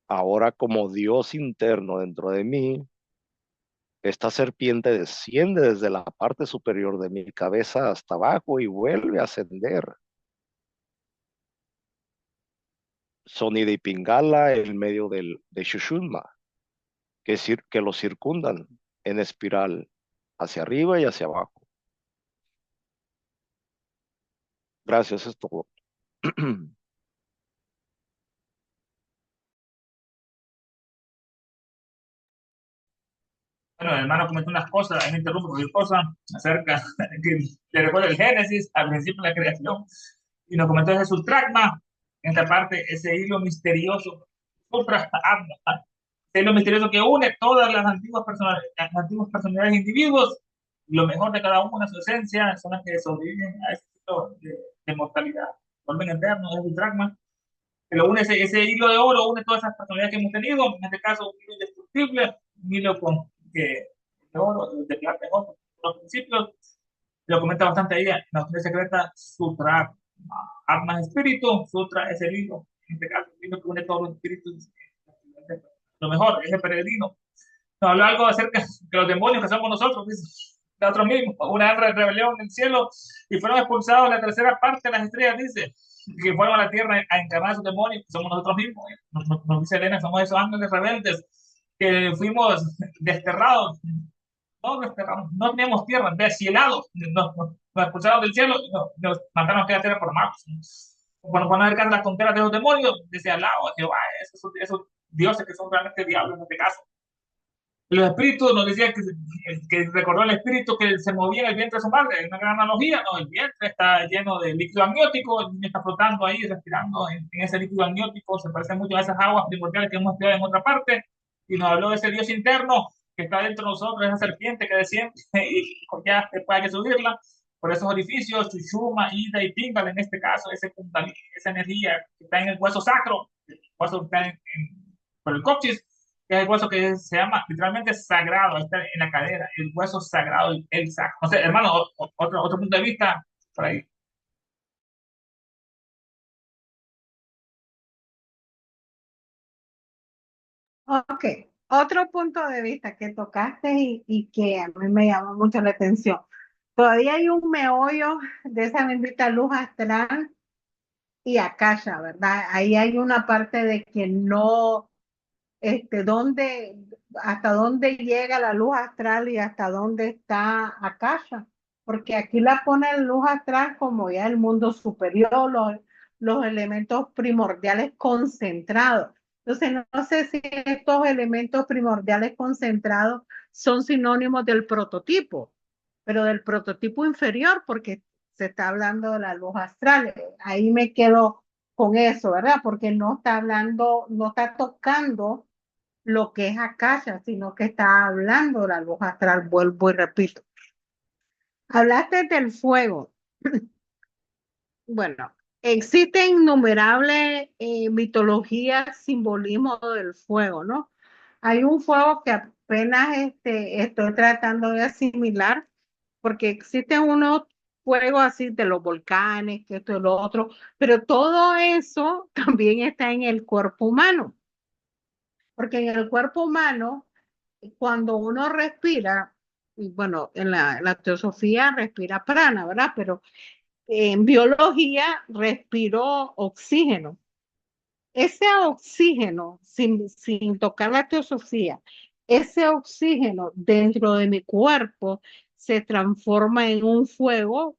Ahora como Dios interno dentro de mí, esta serpiente desciende desde la parte superior de mi cabeza hasta abajo y vuelve a ascender. Sonida y Pingala en medio de Shushunma, que lo circundan en espiral hacia arriba y hacia abajo. Gracias, es todo. Bueno, el hermano comentó unas cosas, ahí me interrumpo cualquier cosa, acerca, que le recuerda el Génesis, al principio de la creación, y nos comentó ese Sutragma, en esta parte, ese hilo misterioso, Sutra, ese hilo misterioso que une todas las antiguas personalidades de individuos, lo mejor de cada uno, su esencia, son las que sobreviven a ese ciclo de mortalidad, vuelven eternos, es Sutragma, que lo une ese hilo de oro, une todas esas personalidades que hemos tenido, en este caso un hilo indestructible, un hilo de oro, de plata, de oro. Los principios, lo comenta bastante ahí, en la doctrina secreta, Sutra, Atma es espíritu, Sutra es el hilo, en este caso, el hilo que une todos los espíritus. Lo mejor, es el peregrino. Nos habló algo acerca de los demonios que somos nosotros, dice, nosotros mismos, una gran rebelión en el cielo, y fueron expulsados la tercera parte de las estrellas, dice, que fueron a la tierra a encarnar a sus demonios, que somos nosotros mismos. Nos dice Elena, somos esos ángeles rebeldes que fuimos desterrados, no desterrados, no teníamos tierra, deshielados, nos expulsaron del cielo y nos mandaron a quedar tierra por magos. Cuando van a acercar las tonteras de los demonios, desde al lado, Jehová, esos dioses que son realmente diablos en este caso. Los espíritus nos decía que recordó el espíritu que se movía en el vientre de su madre, una gran analogía, ¿no? El vientre está lleno de líquido amniótico, el niño está flotando ahí, respirando en ese líquido amniótico, se parece mucho a esas aguas primordiales que hemos estudiado en otra parte, y nos habló de ese Dios interno que está dentro de nosotros, esa serpiente que desciende y ya después hay que subirla por esos orificios, Chuchuma, Ida y Pingala, en este caso, ese kundalini, esa energía que está en el hueso sacro, el hueso que está por el coxis, que es el hueso que se llama literalmente sagrado, está en la cadera, el hueso sagrado, el sacro. No sé, hermano, otro punto de vista por ahí. Ok, Otro punto de vista que tocaste y que a mí me llamó mucho la atención. Todavía hay un meollo de esa bendita luz astral y akasha, ¿verdad? Ahí hay una parte de que no, dónde, hasta dónde llega la luz astral y hasta dónde está akasha. Porque aquí la pone la luz astral como ya el mundo superior, los elementos primordiales concentrados. Entonces, no sé si estos elementos primordiales concentrados son sinónimos del prototipo, pero del prototipo inferior, porque se está hablando de la luz astral. Ahí me quedo con eso, ¿verdad? Porque no está hablando, no está tocando lo que es Akasha, sino que está hablando de la luz astral, vuelvo y repito. Hablaste del fuego. Bueno, existen innumerables mitologías, simbolismos del fuego, ¿no? Hay un fuego que apenas estoy tratando de asimilar, porque existen unos fuegos así de los volcanes, que esto y lo otro, pero todo eso también está en el cuerpo humano, porque en el cuerpo humano, cuando uno respira, y bueno, en la teosofía respira prana, ¿verdad? Pero en biología respiró oxígeno. Ese oxígeno, sin tocar la teosofía, ese oxígeno dentro de mi cuerpo se transforma en un fuego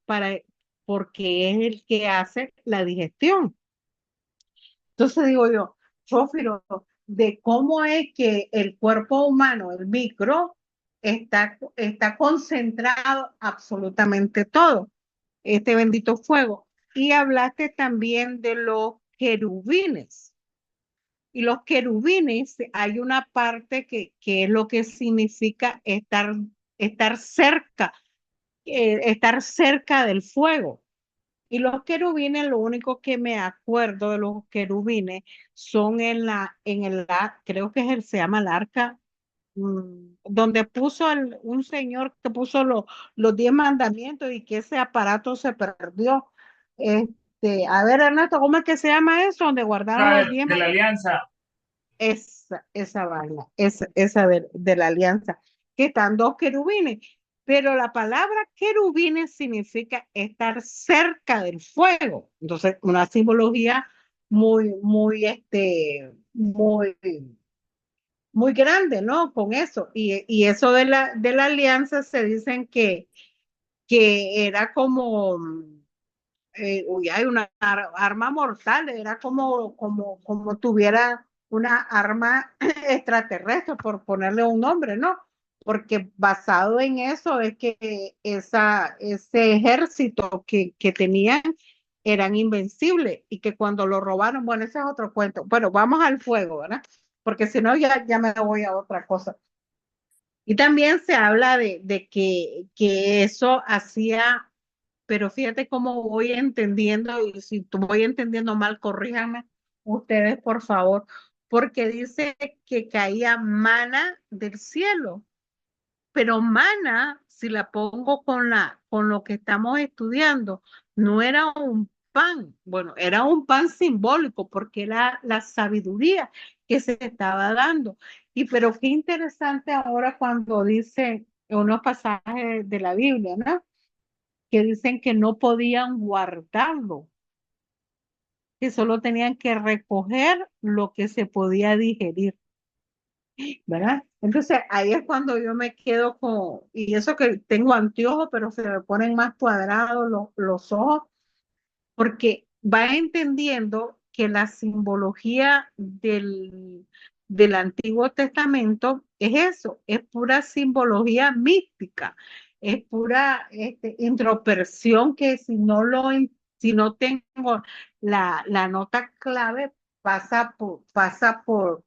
porque es el que hace la digestión. Entonces digo yo, Fófiro, de cómo es que el cuerpo humano, el micro, está concentrado absolutamente todo, este bendito fuego. Y hablaste también de los querubines. Y los querubines, hay una parte que es lo que significa estar cerca del fuego. Y los querubines, lo único que me acuerdo de los querubines son creo que se llama el arca, donde puso un señor que puso los 10 mandamientos y que ese aparato se perdió. A ver, Ernesto, ¿cómo es que se llama eso? Donde guardaron los 10 De la mandamientos. alianza. Esa vaina, esa de la alianza, que están dos querubines. Pero la palabra querubines significa estar cerca del fuego. Entonces, una simbología muy, muy grande, ¿no? Con eso. Y eso de la alianza se dicen que era como, uy, hay una arma mortal, era como tuviera una arma extraterrestre, por ponerle un nombre, ¿no? Porque basado en eso es que ese ejército que tenían eran invencibles y que cuando lo robaron, bueno, ese es otro cuento. Bueno, vamos al fuego, ¿verdad? Porque si no, ya me voy a otra cosa. Y también se habla de que eso hacía, pero fíjate cómo voy entendiendo, y si tú voy entendiendo mal, corríjanme ustedes, por favor, porque dice que caía mana del cielo, pero mana, si la pongo con lo que estamos estudiando, no era un pan, bueno, era un pan simbólico porque era la sabiduría que se estaba dando. Y pero qué interesante ahora cuando dice en unos pasajes de la Biblia, ¿no? Que dicen que no podían guardarlo, que solo tenían que recoger lo que se podía digerir, ¿verdad? Entonces ahí es cuando yo me quedo y eso que tengo anteojos, pero se me ponen más cuadrados los ojos, porque va entendiendo que la simbología del Antiguo Testamento es eso, es pura simbología mística, es pura introspección que si no tengo la nota clave, pasa por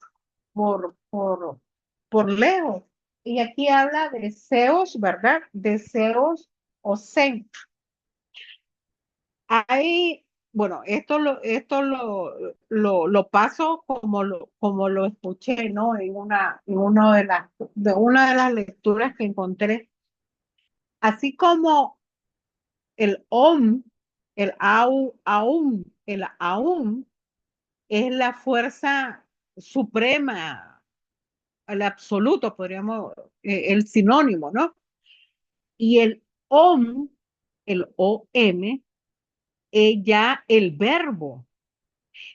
lejos. Y aquí habla de Zeus, ¿verdad? De Zeus o Zen. Hay, bueno, lo paso como lo escuché, ¿no? De una de las lecturas que encontré. Así como el OM, el AUM es la fuerza suprema, al absoluto, podríamos, el sinónimo, ¿no? Y el OM, el OM, es ya el verbo.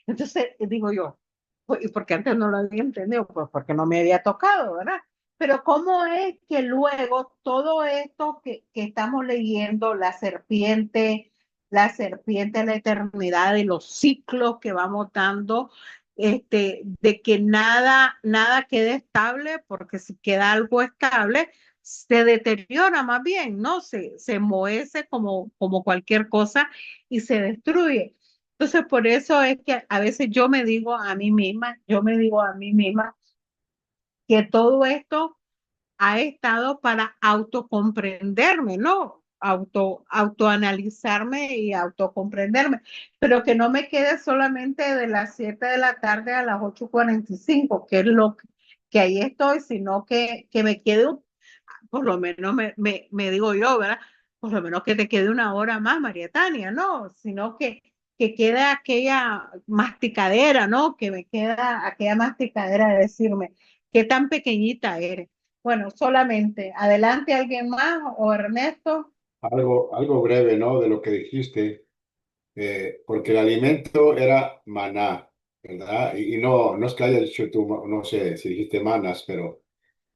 Entonces, digo yo, pues, ¿y por qué antes no lo había entendido? Pues porque no me había tocado, ¿verdad? Pero ¿cómo es que luego todo esto que estamos leyendo, la serpiente, la eternidad y los ciclos que vamos dando, de que nada quede estable, porque si queda algo estable, se deteriora más bien, ¿no? Se moece como cualquier cosa y se destruye. Entonces, por eso es que a veces yo me digo a mí misma que todo esto ha estado para autocomprenderme, ¿no? Autoanalizarme y autocomprenderme, pero que no me quede solamente de las 7 de la tarde a las 8:45, que es lo que ahí estoy, sino que me quede por lo menos me digo yo, ¿verdad? Por lo menos que te quede una hora más, María Tania, ¿no? Sino que quede aquella masticadera, ¿no? Que me queda aquella masticadera de decirme, ¿qué tan pequeñita eres? Bueno, solamente, adelante alguien más o Ernesto. Algo breve, ¿no? De lo que dijiste, porque el alimento era maná, ¿verdad? Y no es que haya dicho tú, no sé si dijiste manas, pero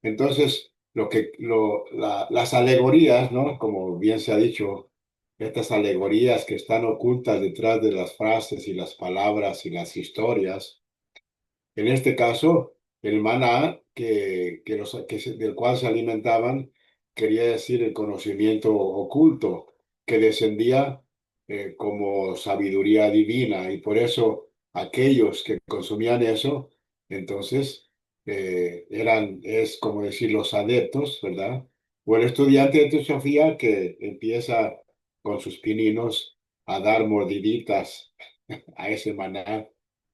entonces las alegorías, ¿no? Como bien se ha dicho, estas alegorías que están ocultas detrás de las frases y las palabras y las historias. En este caso, el maná del cual se alimentaban quería decir el conocimiento oculto que descendía como sabiduría divina, y por eso aquellos que consumían eso, entonces es como decir los adeptos, ¿verdad? O el estudiante de teosofía que empieza con sus pininos a dar mordiditas a ese maná,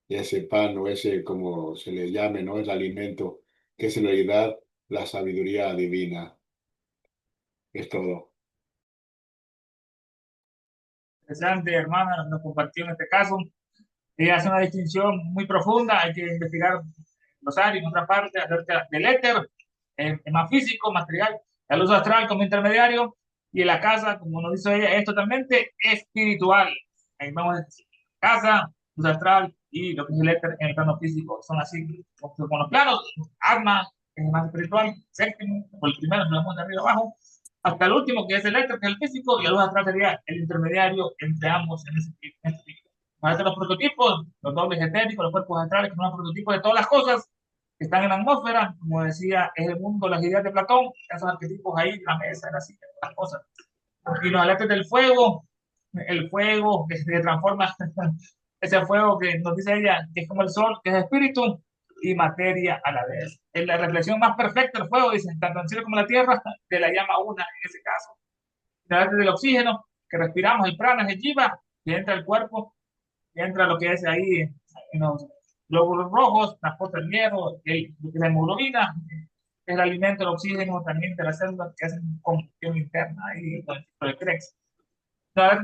ese pan o ese, como se le llame, ¿no? El alimento, que es en realidad la sabiduría divina. Es todo. Interesante, hermana, nos compartió en este caso. Ella hace una distinción muy profunda, hay que investigar los áreas en otra parte acerca del éter, más físico, material, la luz astral como intermediario, y en la casa, como nos dice ella, es totalmente espiritual. Ahí vamos a decir, casa, luz astral y lo que es el éter en el plano físico, son así como los planos, alma, que es el más espiritual, séptimo, o el primero, nos vamos de arriba abajo, hasta el último, que es el éter, que es el físico, y la luz astral sería el intermediario entre ambos en este tipo. Van a ser los prototipos, los dobles etéricos, los cuerpos astrales, que son los prototipos de todas las cosas que están en la atmósfera. Como decía, es el mundo, las ideas de Platón, esos arquetipos ahí, la mesa, la silla, las cosas. Y los alertas del fuego, el fuego que se transforma, ese fuego que nos dice ella, que es como el sol, que es espíritu y materia a la vez. Es la reflexión más perfecta del fuego, dicen, tanto en el cielo como en la tierra, de la llama una en ese caso. El alerta del oxígeno, que respiramos, el prana, el jiva, que entra al cuerpo, entra lo que es ahí en los glóbulos rojos, transporta el hierro, la hemoglobina, es el alimento, el oxígeno también de las células que hacen combustión interna ahí con el ciclo de Krebs.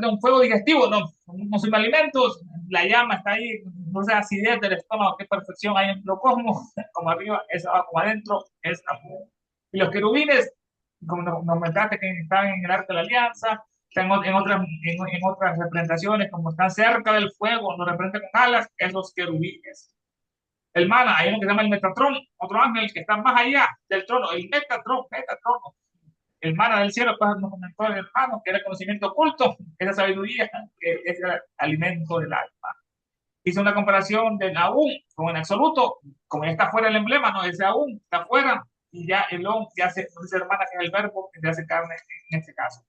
Un fuego digestivo, no consume alimentos, la llama está ahí, no sé, acidez del estómago, qué perfección hay en el cosmos, como arriba, es abajo, como adentro, es afuera. Y los querubines, como nos comentaste que están en el arco de la alianza, están en otras representaciones, como están cerca del fuego, nos representan con alas, esos querubines. El mana, hay uno que se llama el Metatron, otro ángel que está más allá del trono, el Metatron, el mana del cielo, pues nos comentó el hermano, que era el conocimiento oculto, esa sabiduría, que es el alimento del alma. Hizo una comparación del aún con el absoluto, como ya está fuera el emblema, no, ese aún está fuera, y ya el on, ya se dice hermana, que es el verbo que se hace carne en este caso.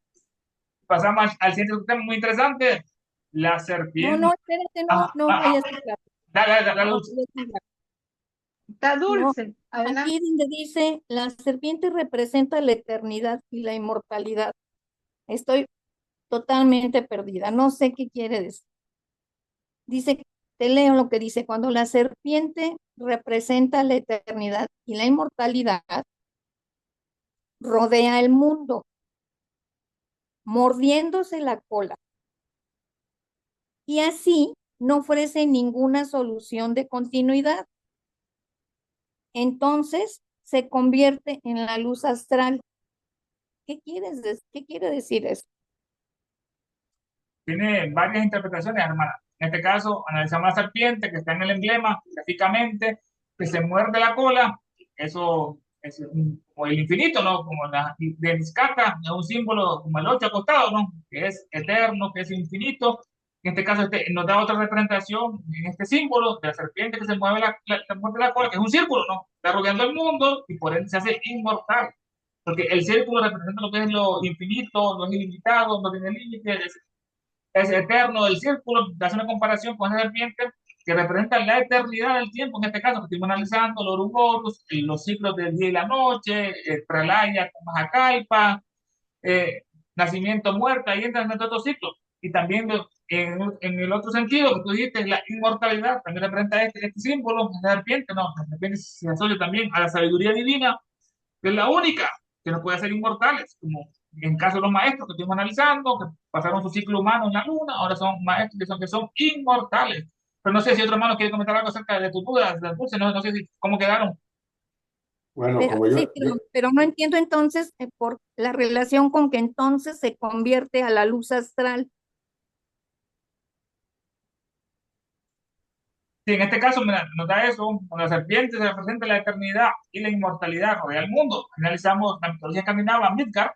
Pasamos al siguiente tema muy interesante, la serpiente. No, espérate, no vayas a hablar. Dale, No, Luz. Está no, dulce. Adelante. aquí donde dice, la serpiente representa la eternidad y la inmortalidad. Estoy totalmente perdida, no sé qué quiere decir. Dice, te leo lo que dice, cuando la serpiente representa la eternidad y la inmortalidad, rodea el mundo, mordiéndose la cola. Y así no ofrece ninguna solución de continuidad. Entonces se convierte en la luz astral. ¿Qué quiere decir eso? Tiene varias interpretaciones, hermana. En este caso, analizamos la serpiente que está en el emblema, gráficamente, que se muerde la cola. Eso es como el infinito, ¿no? Como la de Niscata, es un símbolo como el 8 acostado, ¿no? Que es eterno, que es infinito. En este caso, nos da otra representación en este símbolo de la serpiente que se mueve se muerde la cola, que es un círculo, ¿no? Está rodeando el mundo y por ende se hace inmortal. Porque el círculo representa lo que es lo infinito, lo ilimitado, no tiene límites, es eterno del círculo, hace una comparación con esa serpiente que representa la eternidad del tiempo, en este caso, que estuvimos analizando los Ouroboros, los ciclos del día y la noche, Pralaya, Mahakalpa, nacimiento, muerte, ahí entran en otros ciclos. Y también en el otro sentido, que tú dijiste, la inmortalidad, también representa este símbolo, la serpiente, no, la serpiente se asocia también a la sabiduría divina, que es la única que nos puede hacer inmortales, como en caso de los maestros que estuvimos analizando, que pasaron su ciclo humano en la luna, ahora son maestros que son inmortales. Pero no sé si otro hermano quiere comentar algo acerca de tus dudas, no sé si, cómo quedaron. Bueno, Pero, como sí, pero no entiendo entonces por la relación con que entonces se convierte a la luz astral. Sí, en este caso nos da eso, con la serpiente se representa la eternidad y la inmortalidad, rodea el mundo. Analizamos la mitología escandinava, Midgard,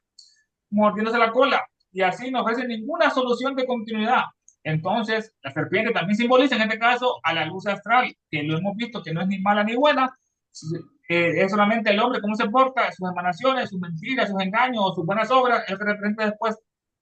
mordiéndose la cola, y así no ofrece ninguna solución de continuidad. Entonces, la serpiente también simboliza en este caso a la luz astral, que lo hemos visto que no es ni mala ni buena, es solamente el hombre cómo se porta, sus emanaciones, sus mentiras, sus engaños, sus buenas obras, es que representa después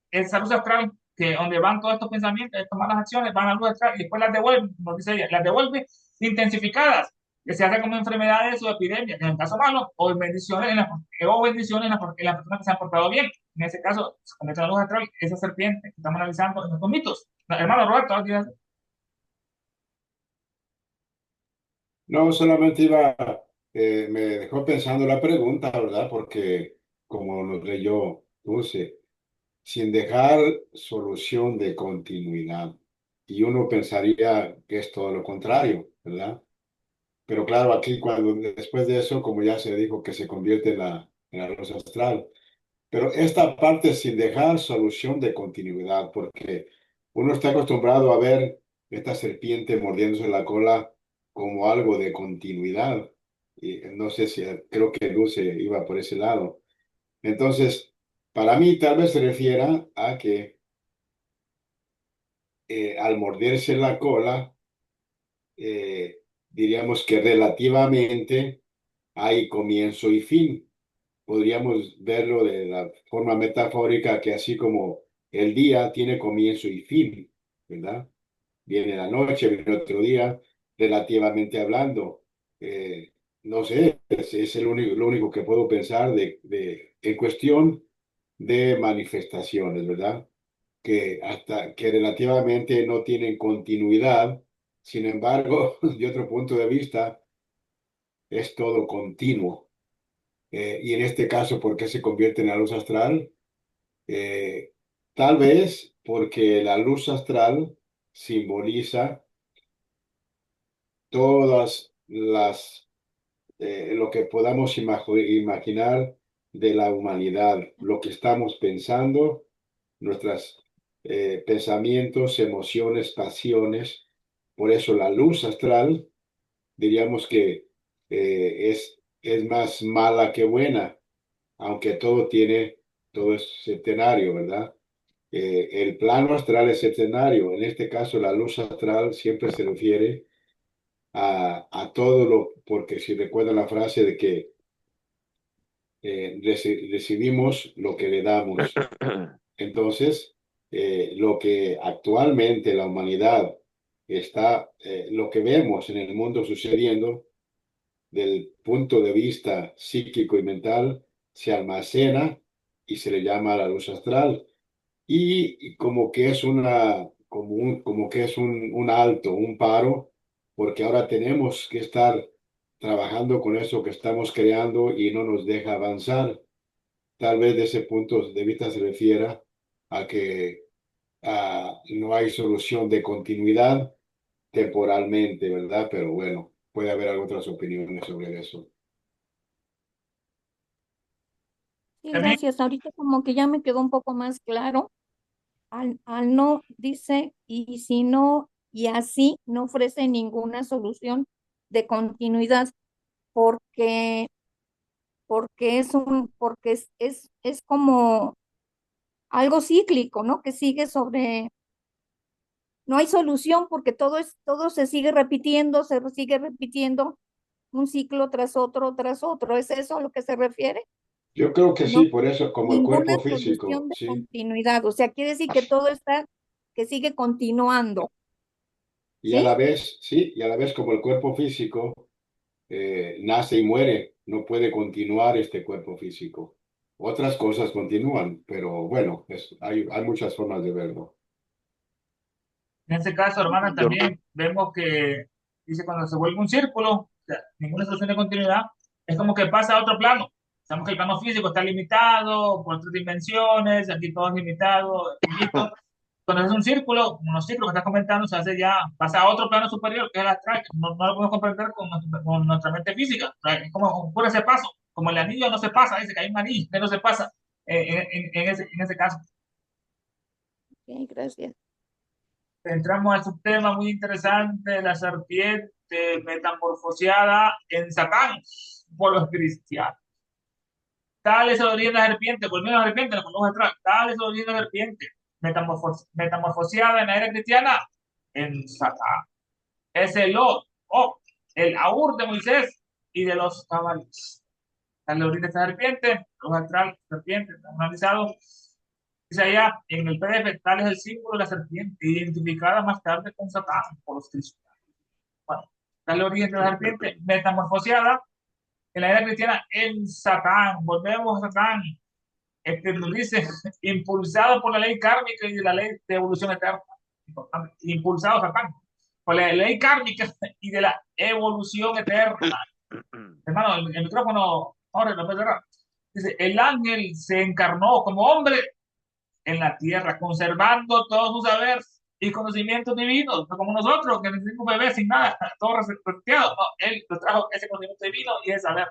esa luz astral, que donde van todos estos pensamientos, estas malas acciones, van a la luz astral y después las devuelven, como dice ella, las devuelve intensificadas, que se hace como enfermedades o epidemias, en el caso malo, o bendiciones o bendiciones en las personas que se han portado bien. En ese caso, se convierte en la luz astral, esa serpiente que estamos analizando en estos mitos. Hermano Roberto, no, solamente iba, me dejó pensando la pregunta, ¿verdad? Porque como nos leyó Dulce, sin dejar solución de continuidad. Y uno pensaría que es todo lo contrario, ¿verdad? Pero claro, aquí cuando después de eso, como ya se dijo, que se convierte en la luz astral. Pero esta parte sin dejar solución de continuidad, porque uno está acostumbrado a ver esta serpiente mordiéndose la cola como algo de continuidad. Y no sé si creo que Dulce iba por ese lado. Entonces, para mí tal vez se refiera a que al morderse la cola, diríamos que relativamente hay comienzo y fin. Podríamos verlo de la forma metafórica que así como el día tiene comienzo y fin, ¿verdad? Viene la noche, viene otro día, relativamente hablando. No sé, es lo único que puedo pensar en cuestión de manifestaciones, ¿verdad? Que hasta que relativamente no tienen continuidad, sin embargo, de otro punto de vista, es todo continuo. Y en este caso, ¿por qué se convierte en la luz astral? Eh, Tal vez porque la luz astral simboliza todas lo que podamos imaginar de la humanidad, lo que estamos pensando, nuestros pensamientos, emociones, pasiones. Por eso la luz astral, diríamos que es más mala que buena, aunque todo es septenario, ¿verdad? El plano astral es septenario. En este caso, la luz astral siempre se refiere a todo porque si recuerdan la frase de que recibimos lo que le damos. Entonces, lo que actualmente la humanidad lo que vemos en el mundo sucediendo, del punto de vista psíquico y mental, se almacena y se le llama la luz astral. Y como que es como que es un alto, un paro, porque ahora tenemos que estar trabajando con eso que estamos creando y no nos deja avanzar. Tal vez de ese punto de vista se refiera a que no hay solución de continuidad temporalmente, ¿verdad? Pero bueno, puede haber otras opiniones sobre eso. Sí, También gracias. Ahorita como que ya me quedó un poco más claro. Al no, dice, y si no, y así no ofrece ninguna solución de continuidad, porque, porque es como algo cíclico, ¿no? Que sigue sobre, no hay solución porque todo se sigue repitiendo, se sigue repitiendo un ciclo tras otro. ¿Es eso a lo que se refiere? Yo creo que sí, No, por eso, como el ninguna cuerpo físico, solución de sí. continuidad. O sea, quiere decir que todo está, que sigue continuando, Y a la ¿sí? vez, sí, y a la vez como el cuerpo físico nace y muere, no puede continuar este cuerpo físico. Otras cosas continúan, pero bueno, hay muchas formas de verlo. en este caso, hermana, Yo, también vemos que dice cuando se vuelve un círculo, o sea, ninguna solución de continuidad, es como que pasa a otro plano. Sabemos que el plano físico está limitado por tres dimensiones, aquí todo es limitado, finito. Cuando es un círculo, como los círculos que estás comentando, se hace ya, pasa a otro plano superior, que es el astral, que no lo podemos comprender con nuestra mente física. O sea, es como ocurre ese paso, como el anillo no se pasa, dice que hay un anillo que no se pasa en ese caso. Ok, gracias. Entramos al subtema muy interesante, la serpiente metamorfoseada en Satán por los cristianos. Tal es el origen de la serpiente, volviendo a la serpiente, la ponemos atrás. Tal es el origen de la serpiente, metamorfoseada en la era cristiana en Satán. Es el Lot, el Aur de Moisés y de los caballos. Tal es el origen de esta serpiente, los atrás, serpiente, analizado. Dice allá en el PDF, tal es el símbolo de la serpiente, identificada más tarde con Satán por los cristianos. Bueno, tal es el origen de la serpiente, metamorfoseada en la era cristiana en Satán. Volvemos a Satán. Nos dice, impulsado por la ley kármica y de la ley de evolución eterna. Importante. Impulsado Satán por la ley kármica y de la evolución eterna. Hermano, el micrófono, ahora lo puedes cerrar. Dice, el ángel se encarnó como hombre en la tierra, conservando todos sus saberes y conocimientos divinos, no como nosotros, que necesitamos un bebé sin nada, todo reseteado. No, él nos trajo ese conocimiento divino y ese saber.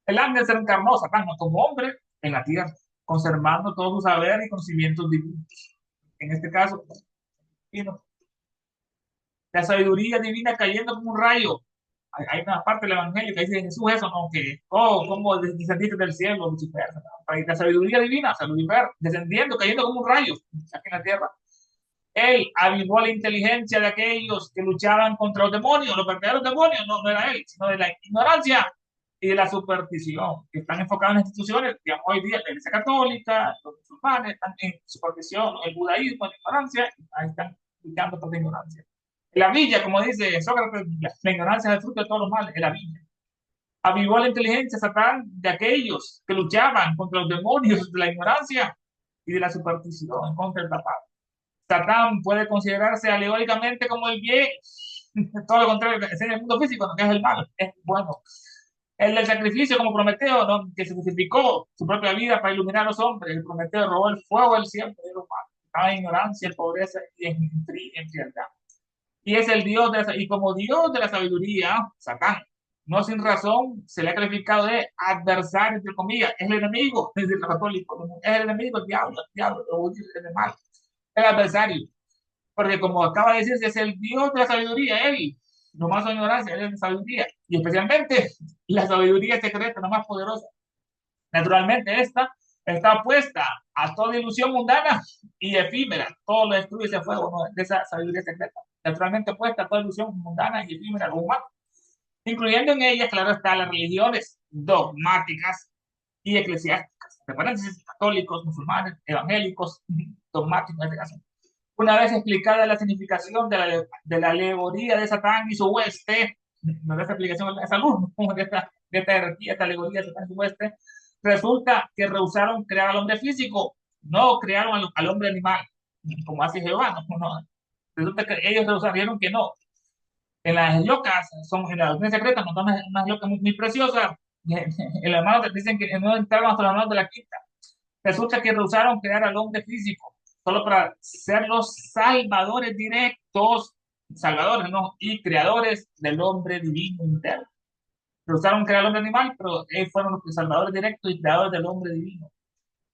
El ángel se encarnó, Satán, como hombre en la tierra, conservando todos sus saberes y conocimientos divinos. En este caso, divino. La sabiduría divina cayendo como un rayo. Hay una parte del evangelio que dice Jesús eso, ¿no? Que, como descendiste del cielo, Lucifer. La sabiduría divina, Lucifer, descendiendo, cayendo como un rayo aquí en la tierra. Él avivó la inteligencia de aquellos que luchaban contra los demonios. Los verdaderos demonios no era él, sino de la ignorancia y de la superstición, que están enfocados en instituciones, digamos, hoy día la Iglesia Católica, los musulmanes están en superstición, el judaísmo, en ignorancia, ahí están luchando por la ignorancia. La villa, como dice Sócrates, la ignorancia es el fruto de todos los males, es la villa. Avivó la inteligencia Satán de aquellos que luchaban contra los demonios de la ignorancia y de la superstición, en contra del papado. Satán puede considerarse alegóricamente como el bien, todo lo contrario, es en el mundo físico, no que es el mal, es bueno. El del sacrificio como Prometeo, ¿no? Que sacrificó su propia vida para iluminar a los hombres. El Prometeo robó el fuego del cielo de los humanos. Estaba en ignorancia, en pobreza y en frialdad. Y es el Dios y como Dios de la sabiduría, Satán, no sin razón se le ha calificado de adversario, entre comillas, es el enemigo, es el católico, es el enemigo, el diablo, el mal, el adversario. Porque como acaba de decirse, es el Dios de la sabiduría, él, no más su ignorancia, él es la sabiduría, y especialmente la sabiduría secreta, la más poderosa. Naturalmente, esta está opuesta a toda ilusión mundana y efímera, todo lo destruye ese fuego, ¿no? De esa sabiduría secreta. Naturalmente opuesta a toda ilusión mundana y efímera, lo humano, incluyendo en ellas, claro está, las religiones dogmáticas y eclesiásticas, de paréntesis, católicos, musulmanes, evangélicos, dogmáticos en este caso. Una vez explicada la significación de la alegoría de Satán y su hueste, no de esta explicación es alumno de esta jerarquía, esta alegoría de Satán y su hueste, resulta que rehusaron crear al hombre físico, no crearon al hombre animal, como hace Jehová. No. Resulta que ellos rehusaron que no. En las locas, en la doctrina secreta, nos dan unas locas muy, muy preciosas. En las manos dicen que no entraron hasta las manos de la quinta. Resulta que rehusaron crear al hombre físico, solo para ser los salvadores directos, salvadores, ¿no? Y creadores del hombre divino interno. Rehusaron crear al hombre animal, pero ellos fueron los salvadores directos y creadores del hombre divino.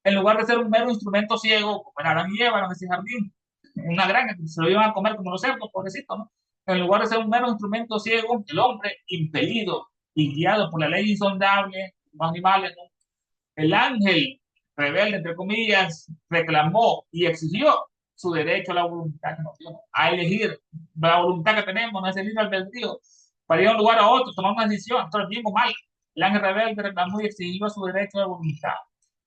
En lugar de ser un mero instrumento ciego, como era Adán y Eva en ese jardín, en una granja, que se lo iban a comer como los cerdos, pobrecitos, ¿no? En lugar de ser un mero instrumento ciego, el hombre, impelido y guiado por la ley insondable de los animales, ¿no? El ángel rebelde, entre comillas, reclamó y exigió su derecho a la voluntad que nos dio, a elegir. La voluntad que tenemos, no es el libre albedrío, para ir de un lugar a otro, tomar una decisión. Entonces, bien o mal, el ángel rebelde reclamó y exigió su derecho a la voluntad.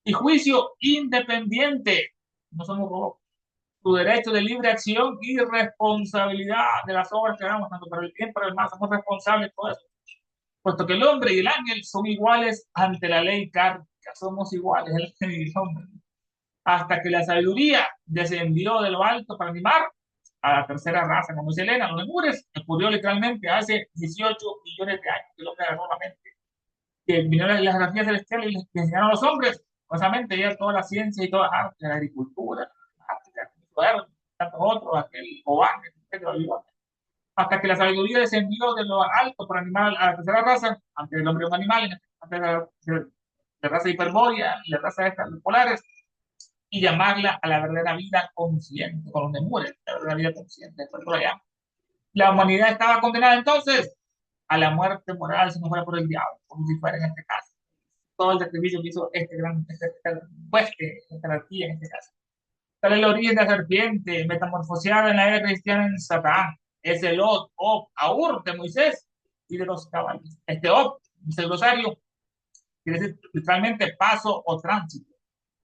Y juicio independiente, no somos robots, su derecho de libre acción y responsabilidad de las obras que hagamos, tanto para el bien como para el mal, somos responsables de todo eso, puesto que el hombre y el ángel son iguales ante la ley kármica, somos iguales, el ángel y el hombre, hasta que la sabiduría descendió de lo alto para animar a la tercera raza, como dice Elena, los lemures, que ocurrió literalmente hace 18 millones de años, que el hombre agarró la mente, que vinieron las grafías celestiales y les enseñaron a los hombres, básicamente ya toda la ciencia y toda la arte, la agricultura, tantos otros, aquel Obama, hasta que la sabiduría descendió de lo alto para animar a la tercera raza, ante el hombre un animal, ante la raza hiperbórea y la raza de estas polares, y llamarla a la verdadera vida consciente, con los demures, la verdadera vida consciente. La humanidad estaba condenada entonces a la muerte moral si no fuera por el diablo, como si fuera en este caso. Todo el sacrificio que hizo esta jerarquía en este caso. Tal es el origen de la serpiente, metamorfoseada en la era cristiana en Satán. Es el Aur de Moisés y de los caballos. Este Ob, dice el glosario, quiere decir literalmente paso o tránsito.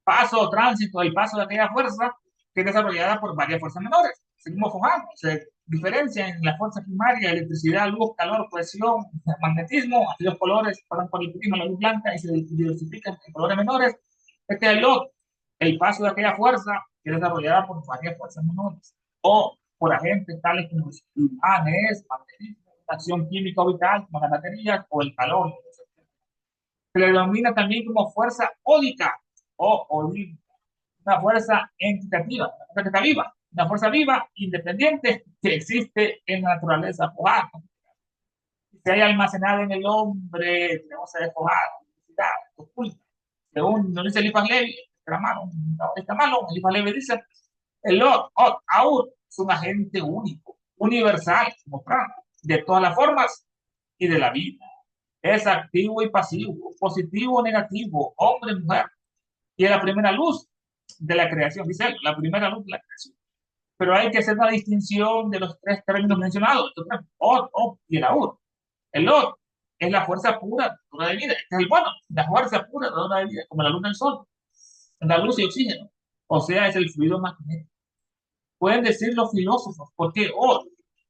Paso o tránsito, el paso de aquella fuerza que es desarrollada por varias fuerzas menores. Seguimos fojando, se diferencia en la fuerza primaria, electricidad, luz, calor, cohesión, magnetismo, así los colores pasan por el prisma, la luz blanca y se diversifican en colores menores. Este es el paso de aquella fuerza que es desarrollada por varias fuerzas menores o por agentes tales como los imanes, magnetismo, acción química vital como las baterías o el calor. Se le denomina también como fuerza ódica o olímpica, una fuerza entitativa, una fuerza que está viva, una fuerza viva, independiente, que existe en la naturaleza fojada. Se hay almacenada en el hombre, tenemos a desfojada, oculta. Según nos dice Elifas Levi, esta mano, Elifas Levi dice, el Aur es un agente único, universal, de todas las formas y de la vida. Es activo y pasivo, positivo o negativo, hombre, mujer. Y es la primera luz de la creación, dice él, la primera luz de la creación. Pero hay que hacer una distinción de los tres términos mencionados, Od y el Aur. El Od es la fuerza pura de vida, este es el bueno, la fuerza pura de vida, como la luz del sol, la luz y oxígeno, o sea, es el fluido magnético. Pueden decir los filósofos, porque Od,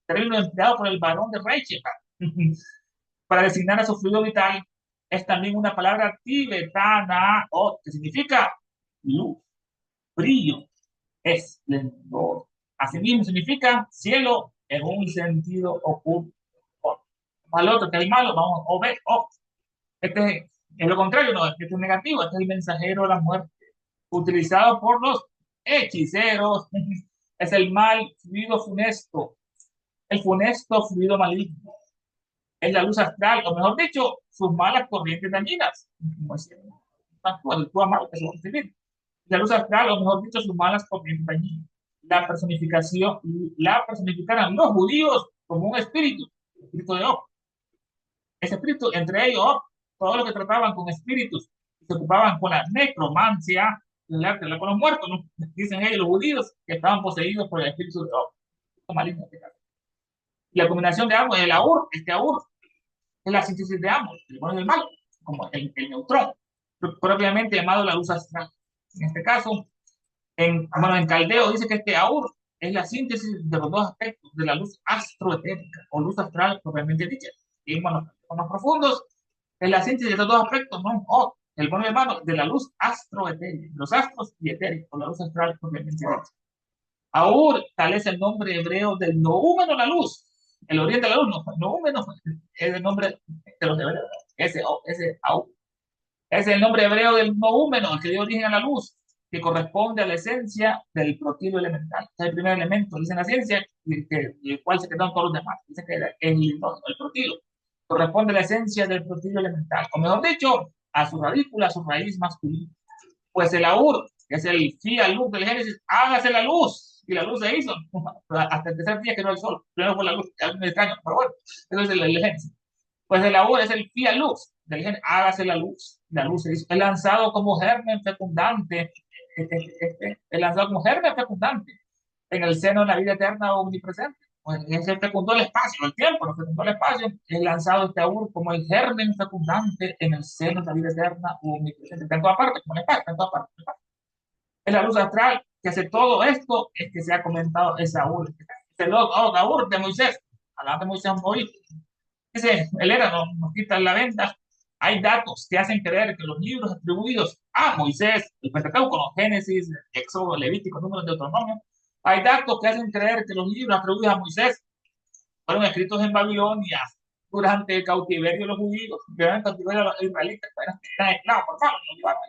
término empleado por el varón de Reichenbach, para designar a su fluido vital, es también una palabra tibetana, que significa luz, brillo, esplendor. Asimismo significa cielo en un sentido oculto. Al otro, que es el malo, vamos, o. Este es lo contrario, no, este es negativo, este es el mensajero de la muerte, utilizado por los hechiceros. Es el mal fluido funesto, el funesto fluido maligno. Es la luz astral, o mejor dicho, sus malas corrientes dañinas, como decía, la luz astral, o mejor dicho, sus malas corrientes dañinas. La personificaron los judíos como un espíritu, el espíritu de Ob. Ese espíritu, entre ellos, todo lo que trataban con espíritus, se ocupaban con la necromancia, el arte de con los muertos, ¿no? Dicen ellos, los judíos, que estaban poseídos por el espíritu de Ob, maligno. Y la combinación de ambos, el Aur, Aur, es la síntesis de ambos, el bueno y el malo, como el neutrón, propiamente llamado la luz astral. En este caso, en Caldeo dice que este Aur es la síntesis de los dos aspectos de la luz astroetérica o luz astral propiamente dicha. Y bueno, más profundos, es la síntesis de estos dos aspectos, ¿no? El bueno y el malo, de la luz astroetérica, los astros y etéricos, la luz astral propiamente dicha. Aur, tal es el nombre hebreo del noúmeno, la luz. El oriente de la luz, noúmeno es el nombre de los hebreos. Ese Aur. Es el nombre hebreo del noúmeno, el que dio origen a la luz, que corresponde a la esencia del protilo elemental. Es el primer elemento, dice la ciencia, y el cual se quedaron todos los demás. Dice que el protilo corresponde a la esencia del protilo elemental, o mejor dicho, a su radícula, a su raíz masculina. Pues el Aur, que es el Fia Luz del Génesis, hágase la luz. Y la luz se hizo hasta el tercer día que no el sol. Primero fue la luz, es muy extraño, pero bueno, eso es el Génesis. Pues el Aur es el Fia Luz del Génesis, hágase la luz. La luz se hizo. Es lanzado como germen fecundante. Es lanzado como germen fecundante en el seno de la vida eterna omnipresente. Pues se fecundó el espacio, el tiempo, no fecundó el espacio. Es lanzado este Aur como el germen fecundante en el seno de la vida eterna omnipresente. Está en toda parte, como el espacio, está en toda parte. Es la luz astral que hace todo esto, es que se ha comentado esa Ur. Es el Ur de Moisés, hablando de Moisés hoy. Dice, el era nos quita la venta. Hay datos que hacen creer que los libros atribuidos a Moisés, el Pentateuco, los Génesis, Éxodo, Levítico, Números, Deuteronomio, hay datos que hacen creer que los libros atribuidos a Moisés fueron escritos en Babilonia durante el cautiverio de los judíos, durante el cautiverio de los israelitas, eran esclavos, por favor, no llevaron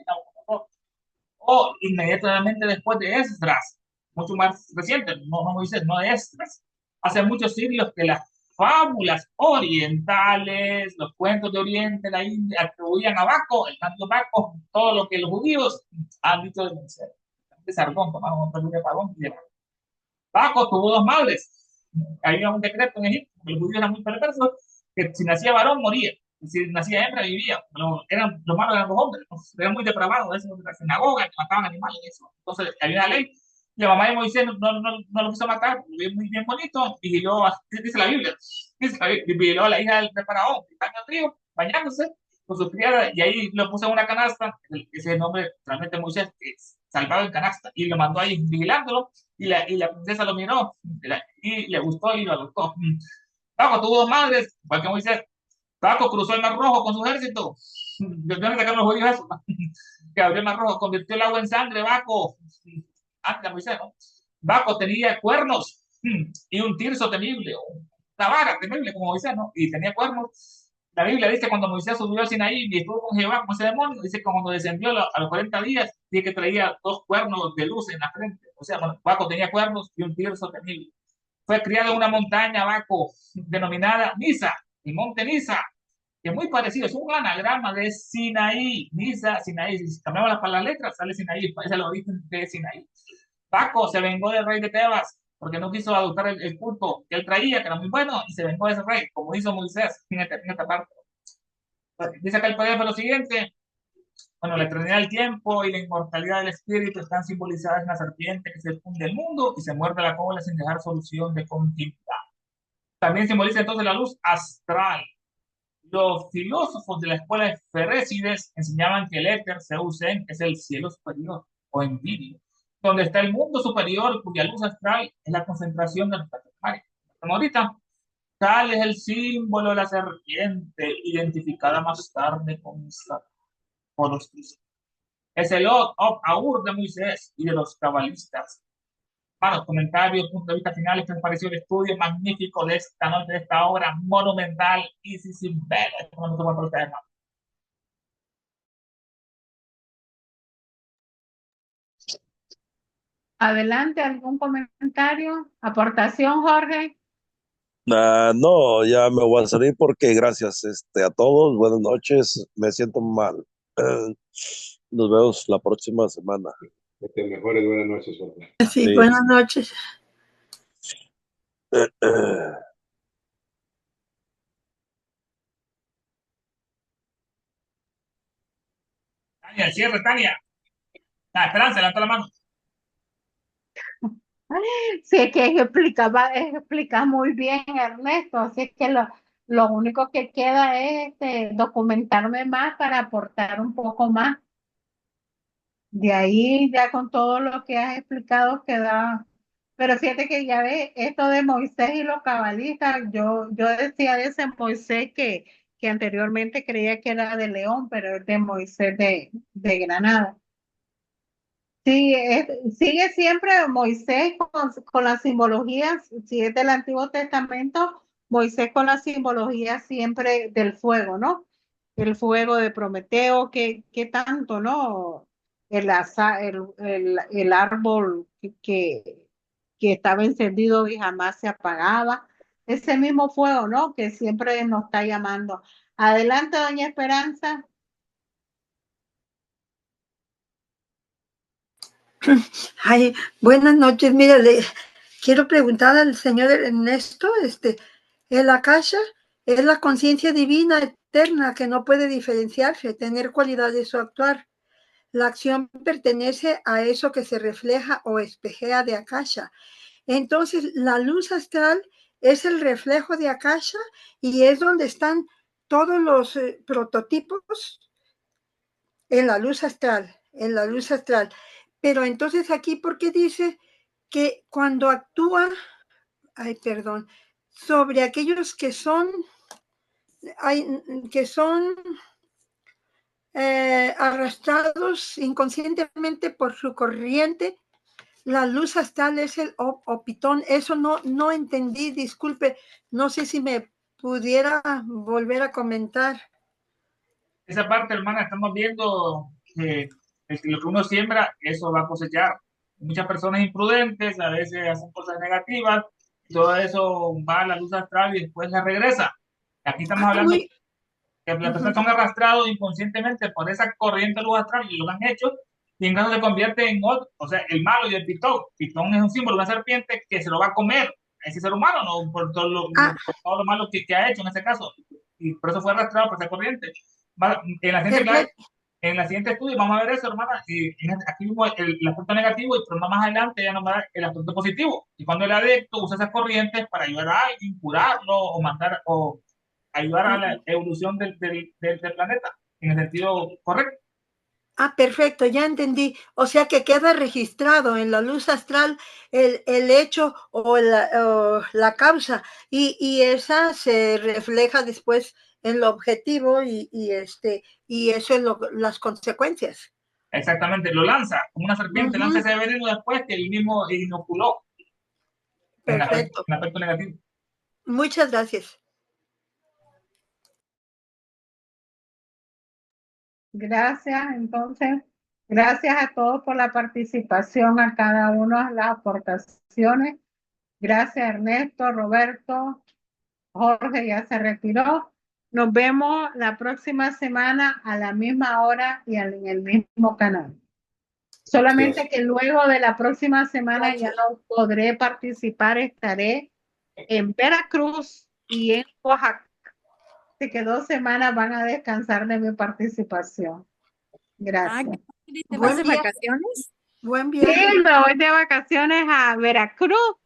o inmediatamente después de Esdras, mucho más reciente, no Moisés, no Esdras. Hace muchos siglos que las fábulas orientales, los cuentos de Oriente, la India, atribuían a Baco, el canto Baco, todo lo que los judíos han dicho de Moisés. De Sargón, tomaron un de Pagón y demás. Baco tuvo dos madres. Había un decreto en Egipto, que los judíos eran muy perversos, que si nacía varón moría, si nacía hembra vivía. Los malos eran los hombres, eran muy depravados, eso de la sinagoga, que mataban animales, eso. Entonces había una ley. Y la mamá de Moisés no lo quiso matar, lo vio muy bien bonito, y dice la Biblia, violó a la hija del faraón, que está en el río, bañándose con su criada, y ahí lo puso en una canasta, ese nombre realmente Moisés, que salvaba en canasta, y lo mandó ahí vigilándolo, y la princesa lo miró y le gustó y lo adoptó. Paco tuvo dos madres, igual que Moisés. Paco cruzó el Mar Rojo con su ejército. ¿De dónde sacaron los judíos eso? Que abrió el Mar Rojo, convirtió el agua en sangre, Baco. Antes de Moisés, ¿no? Baco tenía cuernos y un tirso temible, una vara temible como Moisés, ¿no? Y tenía cuernos. La Biblia dice cuando Moisés subió al Sinaí y estuvo con Jehová, con ese demonio, dice que cuando descendió a los 40 días, dice que traía dos cuernos de luz en la frente. O sea, bueno, Baco tenía cuernos y un tirso temible. Fue criado en una montaña, Baco, denominada Nisa, el monte Nisa, que es muy parecido, es un anagrama de Sinaí, Nisa, Sinaí. Si cambiamos las letras, sale Sinaí, ese es el origen de Sinaí. Baco se vengó del rey de Tebas porque no quiso adoptar el culto que él traía, que era muy bueno, y se vengó de ese rey, como hizo Moisés en esta parte. Dice acá el poder fue lo siguiente: bueno, la eternidad del tiempo y la inmortalidad del espíritu están simbolizadas en la serpiente que se funde el mundo y se muerde la cola sin dejar solución de continuidad. También simboliza entonces la luz astral. Los filósofos de la escuela de Ferrécides enseñaban que el éter, Zeusen, es el cielo superior o envidio, donde está el mundo superior cuya luz astral es la concentración de nuestra primaria. Como ahorita, tal es el símbolo de la serpiente, identificada más tarde por los cristianos. Es el Od of Aur de Moisés y de los cabalistas. Bueno, comentarios, puntos de vista finales, ¿qué les pareció el estudio magnífico de esta noche, de esta obra monumental? Y si sin ver, no se puede ustedes más. Adelante, ¿algún comentario? ¿Aportación, Jorge? No, ya me voy a salir porque gracias a todos. Buenas noches. Me siento mal. Nos vemos la próxima semana. Que te mejores, buenas noches, Jorge. Sí, Sí. buenas noches. Tania, el cierre, Tania. Esperanza, levanta la mano. Sí, es que explica muy bien, Ernesto, así es que lo único que queda es documentarme más para aportar un poco más. De ahí, ya con todo lo que has explicado, queda. Pero fíjate que ya ves, esto de Moisés y los cabalistas, yo decía de ese Moisés que anteriormente creía que era de León, pero es de Moisés de Granada. Sí, sigue siempre Moisés con las simbologías, si es del Antiguo Testamento, Moisés con la simbología siempre del fuego, ¿no? El fuego de Prometeo, que tanto, ¿no? El árbol que estaba encendido y jamás se apagaba. Ese mismo fuego, ¿no? Que siempre nos está llamando. Adelante, doña Esperanza. Ay, buenas noches. Mire, le quiero preguntar al señor Ernesto, el Akasha es la conciencia divina eterna que no puede diferenciarse, tener cualidades o actuar. La acción pertenece a eso que se refleja o espejea de Akasha. Entonces, la luz astral es el reflejo de Akasha y es donde están todos los prototipos en la luz astral, en la luz astral. Pero entonces aquí, ¿por qué dice que cuando actúa, ay, perdón, sobre aquellos que son, que son arrastrados inconscientemente por su corriente, la luz astral es el opitón? Eso no entendí, disculpe, no sé si me pudiera volver a comentar. Esa parte, hermana, estamos viendo que lo que uno siembra, eso va a cosechar. Muchas personas imprudentes a veces hacen cosas negativas, y todo eso va a la luz astral y después la regresa. Aquí estamos hablando que las personas son arrastradas inconscientemente por esa corriente de luz astral y lo que han hecho, y en caso se convierte en otro, o sea, el malo y el pitón. Pitón es un símbolo, una serpiente que se lo va a comer a ese ser humano, ¿no? Por todo lo malo que ha hecho en ese caso. Y por eso fue arrastrado por esa corriente. En la siguiente clase, en la siguiente estudio vamos a ver eso, hermana. Y aquí vimos el aspecto negativo, y pero más adelante ya nos va a dar el aspecto positivo. Y cuando el adepto usa esas corrientes para ayudar a alguien, curarlo o mandar o ayudar a la evolución del planeta en el sentido correcto. Ah, perfecto, ya entendí. O sea que queda registrado en la luz astral el hecho o la causa, y esa se refleja después en lo objetivo y eso es las consecuencias. Exactamente, lo lanza como una serpiente, lanza ese veneno después que él mismo inoculó. Perfecto. En aspecto negativo. Muchas gracias. Gracias, entonces, gracias a todos por la participación, a cada uno de las aportaciones. Gracias, Ernesto, Roberto, Jorge ya se retiró. Nos vemos la próxima semana a la misma hora y en el mismo canal. Solamente que luego de la próxima semana ya no podré participar, estaré en Veracruz y en Oaxaca. Así que 2 semanas van a descansar de mi participación. Gracias. ¿Te vas de vacaciones? Buen viaje. Sí, me voy de vacaciones a Veracruz